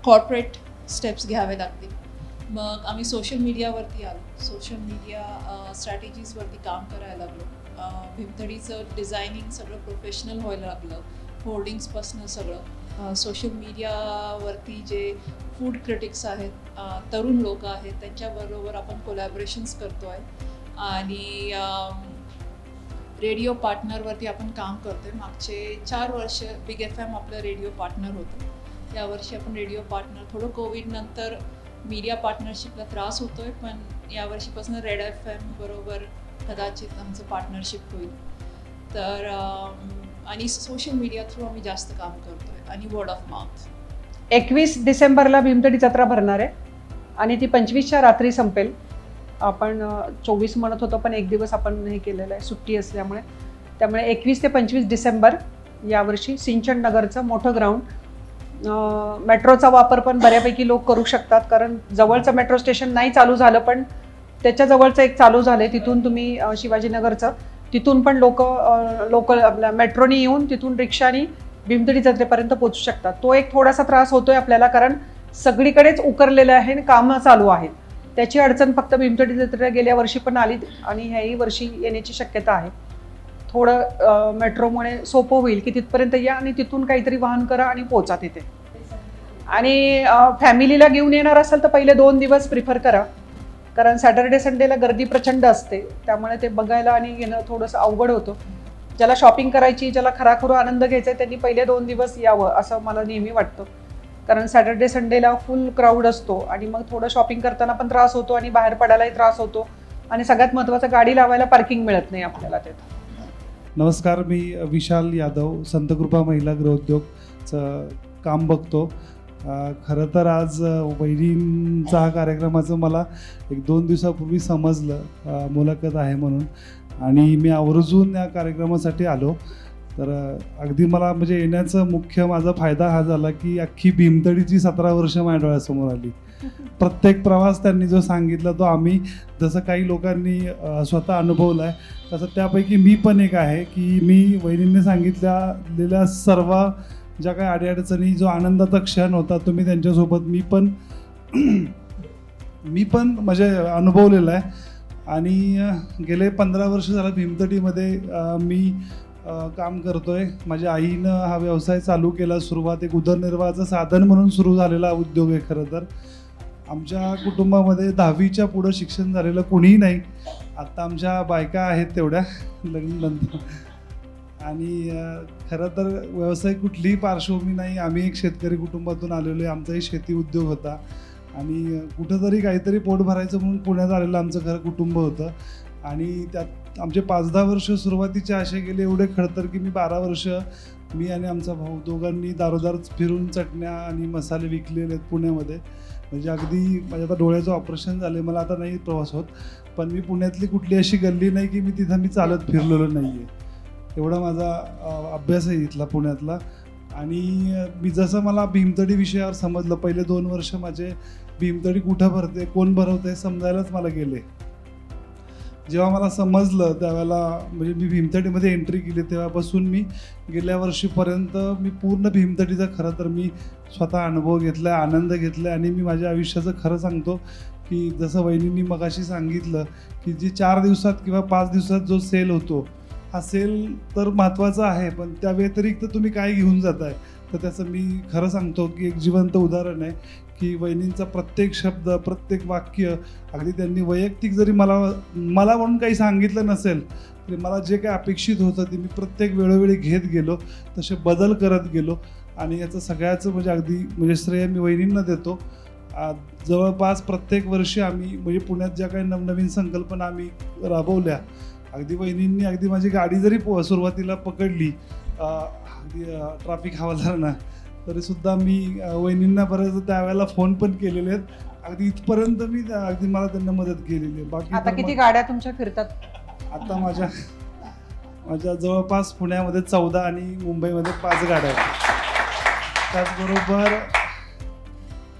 कॉर्पोरेट स्टेप्स घ्यावे लागतील. मग आम्ही सोशल मीडियावरती आलो, सोशल मीडिया स्ट्रॅटेजीजवरती काम करायला लागलो. भीमथडीचं डिझायनिंग सगळं प्रोफेशनल व्हायला लागलं, होर्डिंग्सपासनं सगळं. सोशल मीडियावरती जे फूड क्रिटिक्स आहेत, तरुण लोक आहेत, त्यांच्याबरोबर आपण कोलॅबोरेशन्स करतो आहे. आणि रेडिओ पार्टनरवरती आपण काम करतो आहे. मागचे 4 वर्ष बिग FM आपलं रेडिओ पार्टनर होतं. यावर्षी आपण रेडिओ पार्टनर, थोडं कोविडनंतर मीडिया पार्टनरशिपला त्रास होतो आहे, पण यावर्षीपासून रेड FM बरोबर कदाचित आमचं पार्टनरशिप होईल. तर आणि सोशल मीडिया थ्रू आम्ही जास्त काम करतो आहे आणि वर्ड ऑफ माउथ. 21 डिसेंबरला भीमथडी जत्रा भरणार आहे आणि ती 25च्या रात्री संपेल. आपण 24 म्हणत होतो पण एक दिवस आपण हे केलेलं आहे सुट्टी असल्यामुळे. त्यामुळे 21 ते 25 डिसेंबर यावर्षी सिंचन नगरचं मोठं ग्राउंड. मेट्रोचा वापर पण बऱ्यापैकी लोक करू शकतात, कारण जवळचं मेट्रो स्टेशन नाही चालू झालं पण त्याच्या जवळचं एक चालू झालं आहे. तिथून तुम्ही शिवाजीनगरचं, तिथून पण लोकल आपल्या मेट्रोनी येऊन तिथून रिक्षानी भीमथडी जत्रेपर्यंत पोहोचू शकतात. तो एक थोडासा त्रास होतोय आपल्याला, कारण सगळीकडेच उकरलेलं आहे आणि कामं चालू आहेत. त्याची अडचण फक्त भीमथडी जत्रेला गेल्या वर्षी पण आली आणि ह्याही वर्षी येण्याची शक्यता आहे. थोडं मेट्रोमुळे सोपं होईल की तिथपर्यंत या आणि तिथून काहीतरी वाहन करा आणि पोचा तिथे. आणि फॅमिलीला घेऊन येणार असेल तर पहिले 2 दिवस प्रिफर करा, कारण सॅटर्डे संडेला गर्दी प्रचंड असते, त्यामुळे ते बघायला आणि घेणं थोडंसं अवघड होतं. ज्याला शॉपिंग करायची, ज्याला खराखुरा आनंद घ्यायचा आहे त्यांनी पहिले 2 दिवस यावं असं मला नेहमी वाटतं, कारण सॅटर्डे संडेला फुल क्राऊड असतो आणि मग थोडं शॉपिंग करताना पण त्रास होतो आणि बाहेर पडायलाही त्रास होतो आणि सगळ्यात महत्त्वाचं गाडी लावायला पार्किंग मिळत नाही आपल्याला तिथं. नमस्कार, मी विशाल यादव, संतकृपा महिला गृहोद्योगचं काम बघतो. खरं तर आज वहिनींचा हा कार्यक्रमाचं मला 1-2 दिवसापूर्वी समजलं मुलाखत आहे म्हणून, आणि मी आवर्जून या कार्यक्रमासाठी आलो. तर अगदी मला म्हणजे येण्याचा मुख्य माझा फायदा हा झाला की अख्खी भीमतडीची 17 वर्ष माझ्या डोळ्यासमोर आली. प्रत्येक प्रवास त्यांनी जो सांगितला तो आम्ही जसं काही लोकांनी स्वतः अनुभवला आहे, तसं त्यापैकी मी पण एक आहे की मी वहिनींनी सांगितलेल्या सर्व ज्या काही अडीअडचणी, जो आनंदाचा क्षण होता तो मी त्यांच्यासोबत मी पण म्हणजे अनुभवलेला आहे. आणि गेले 15 वर्ष झालं भीमतडीमध्ये मी काम करतोय. माझ्या आईनं हा व्यवसाय चालू केला. सुरुवात एक उदरनिर्वाहाचं साधन म्हणून सुरू झालेला उद्योग आहे. खरं तर आमच्या कुटुंबामध्ये 10वीच्या पुढं शिक्षण झालेलं कोणीही नाही. आत्ता आमच्या बायका आहेत तेवढ्या लग्नानंतर. आणि खरं तर व्यवसाय कुठलीही पार्श्वभूमी नाही. आम्ही एक शेतकरी कुटुंबातून आलेलो आहे. आमचाही शेती उद्योग होता आणि कुठंतरी काहीतरी पोट भरायचं म्हणून पुण्यात आलेलं आमचं खरं कुटुंब होतं. आणि त्यात आमचे 5-10 वर्ष सुरुवातीचे असे गेले एवढे खडतर की मी 12 वर्ष मी आणि आमचा भाऊ दोघांनी दारोदार फिरून चटण्या आणि मसाले विकलेले आहेत पुण्यामध्ये. म्हणजे अगदी माझ्या आता डोळ्याचं ऑपरेशन झाले, मला आता नाही प्रवास होत, पण मी पुण्यातली कुठली अशी गल्ली नाही की मी तिथं मी चालत फिरलेलो नाही आहे. एवढा माझा अभ्यास आहे इथला पुण्यातला. आणि मी जसं मला भीमतडी विषयावर समजलं, पहिले 2 वर्ष माझे भीमतडी कुठं भरते, कोण भरवते समजायलाच मला गेले. जेव्हा मला समजलं त्यावेळेला म्हणजे मी भीमतडीमध्ये एंट्री केली तेव्हापासून मी गेल्या वर्षीपर्यंत मी पूर्ण भीमतडीचा खरं तर मी स्वतः अनुभव घेतला आहे, आनंद घेतला आहे. आणि मी माझ्या आयुष्याचं खरं सांगतो की जसं वहिनींनी मगाशी सांगितलं की जी 4 दिवसात किंवा 5 दिवसात जो सेल होतो, हा सेल तर महत्त्वाचा आहे, पण त्या व्यतिरिक्त तुम्ही काय घेऊन जाताय, तर त्याचं मी खरं सांगतो की एक जिवंत उदाहरण आहे की वहिनींचा प्रत्येक शब्द, प्रत्येक वाक्य, अगदी त्यांनी वैयक्तिक जरी मला म्हणून काही सांगितलं नसेल तरी मला जे काही अपेक्षित होतं ते मी प्रत्येक वेळोवेळी घेत गेलो, तसे बदल करत गेलो. आणि याचं सगळ्याचं म्हणजे श्रेय मी वहिनींना देतो. जवळपास प्रत्येक वर्षी आम्ही म्हणजे पुण्यात ज्या काही नवनवीन संकल्पना आम्ही राबवल्या, अगदी वहिनींनी अगदी माझी गाडी जरी सुरुवातीला पकडली अगदी ट्रॅफिक हवालदारांना, तरीसुद्धा मी वहिनींना बरेच त्यावेळेला फोन पण केलेले आहेत. अगदी इथपर्यंत मी अगदी मला त्यांना मदत केलेली आहे. बाकी आता किती गाड्या तुमच्या फिरतात? आता माझ्या जवळपास पुण्यामध्ये 14 आणि मुंबईमध्ये 5 गाड्या आहेत. त्याचबरोबर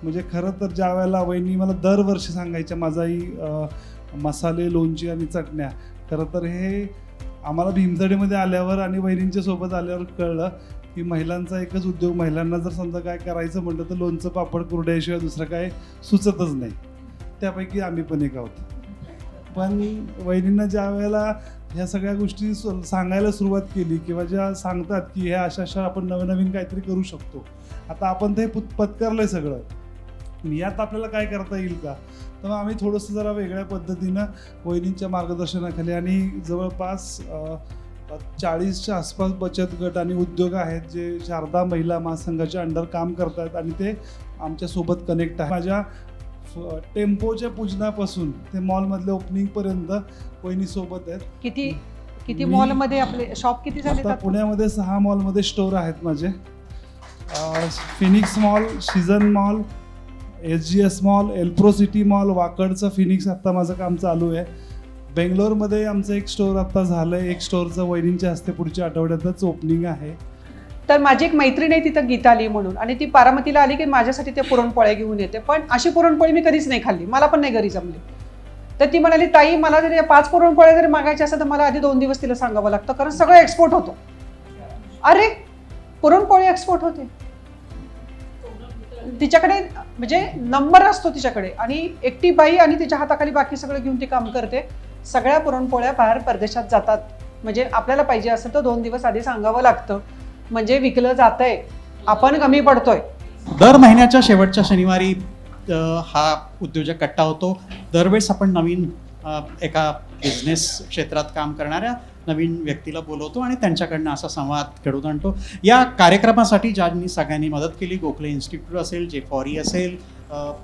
म्हणजे खरं तर ज्या वेळेला वहिनी मला दरवर्षी सांगायच्या माझाही मसाले, लोणची आणि चटण्या, खरं तर हे आम्हाला भीमतडीमध्ये आल्यावर आणि वहिनींच्या सोबत आल्यावर कळलं की महिलांचा एकच उद्योग, महिलांना जर समजा काय करायचं म्हटलं तर लोणचं, पापड, कुरड्याशिवाय दुसरं काय सुचतच नाही. त्यापैकी आम्ही पण एक आहोत. पण वहिनींना ज्या वेळेला ह्या सगळ्या गोष्टी सांगायला सुरुवात केली किंवा ज्या सांगतात की ह्या अशा आपण नवनवीन काहीतरी करू शकतो, आता आपण ते पत्करलं आहे सगळं, यात आपल्याला काय करता येईल का, तर मग आम्ही थोडंसं जरा वेगळ्या पद्धतीनं वहिनींच्या मार्गदर्शनाखाली आणि जवळपास 40च्या आसपास बचत गट आणि उद्योग आहेत जे शारदा महिला महासंघाच्या अंडर काम करतात आणि ते आमच्यासोबत कनेक्ट आहे. माझ्या टेम्पोच्या पूजनापासून ते मॉलमधल्या ओपनिंगपर्यंत वहिनीसोबत आहेत. किती मॉलमध्ये आपले शॉप किती झाले? आता पुण्यामध्ये 6 मॉलमध्ये स्टोर आहेत माझे. Phoenix mall, season mall, SGS mall, Elpro city mall, वाकडचं फिनिक्स आत्ता माझं काम चालू आहे. बेंगलोरमध्ये आमचं एक स्टोर आत्ता झालं आहे. एक स्टोरचं वहिनींच्या हस्ते पुढच्या आठवड्यातच ओपनिंग आहे. तर माझी एक मैत्रीण आहे तिथं, गीताली म्हणून, आणि ती बारामतीला आली की माझ्यासाठी ते पुरणपोळ्या घेऊन येते. पण अशी पुरणपोळी मी कधीच नाही खाल्ली, मला पण नाही घरी जमली. तर ती म्हणाली, ताई मला जरी 5 पुरणपोळ्या जरी मागायच्या असेल तर मला आधी 2 दिवस तिला सांगावं लागतं, कारण सगळं एक्सपोर्ट होतो. अरे पुरणपोळी एक्सपोर्ट होते तिच्याकडे, म्हणजे नंबर असतो तिच्याकडे, आणि एकटी बाई आणि तिच्या हाताखाली बाकी सगळं घेऊन ती काम करते. सगळ्या पुरणपोळ्या बाहेर परदेशात जातात. म्हणजे आपल्याला पाहिजे असेल तर 2 दिवस आधी सांगावं लागतं, म्हणजे विकलं जातंय, आपण कमी पडतोय. दर महिन्याच्या शेवटच्या शनिवारी हा उद्योजक कट्टा होतो. दरवेळेस आपण नवीन एका बिझनेस क्षेत्रात काम करणाऱ्या नवीन व्यक्तीला बोलवतो आणि त्यांच्याकडनं असा संवाद घडवून आणतो. या कार्यक्रमासाठी ज्यांनी सगळ्यांनी मदत केली, गोखले इन्स्टिट्यूट असेल, जे फॉरी असेल,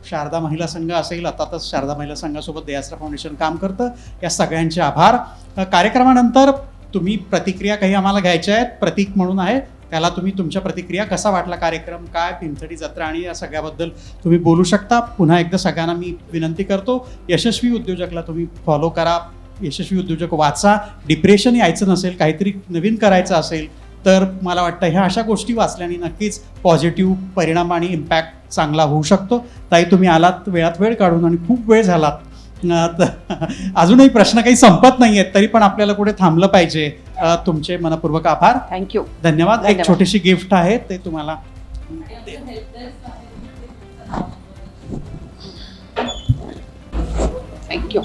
शारदा महिला संघ असेल, अर्थातच शारदा महिला संघासोबत दयाश्रा फाउंडेशन काम करतं. या सगळ्यांचे आभार. कार्यक्रमानंतर तुम्ही प्रतिक्रिया काही आम्हाला घ्यायच्या आहेत, प्रतीक म्हणून आहे, त्याला तुम्ही तुमच्या प्रतिक्रिया, कसा वाटला कार्यक्रम, काय भीमथडी जत्रा आणि या सगळ्याबद्दल तुम्ही बोलू शकता. पुन्हा एकदा सगळ्यांना मी विनंती करतो, यशस्वी उद्योजकला तुम्ही फॉलो करा, यशस्वी उद्योजक वाचा. डिप्रेशन यायचं नसेल, काहीतरी नवीन करायचं असेल तर मला वाटतं ह्या अशा गोष्टी वाचल्याने नक्कीच पॉझिटिव्ह परिणाम आणि इम्पॅक्ट चांगला होऊ शकतो. ताई, तुम्ही आलात वेळात वेळ काढून आणि खूप वेळ झालात. अजूनही प्रश्न काही संपत नाही आहेत, तरी पण आपल्याला कुठे थांबलं पाहिजे. तुमचे मनपूर्वक आभार, थँक्यू. धन्यवाद. एक धन्यवाद. छोटीशी गिफ्ट आहे ते तुम्हाला. थँक्यू.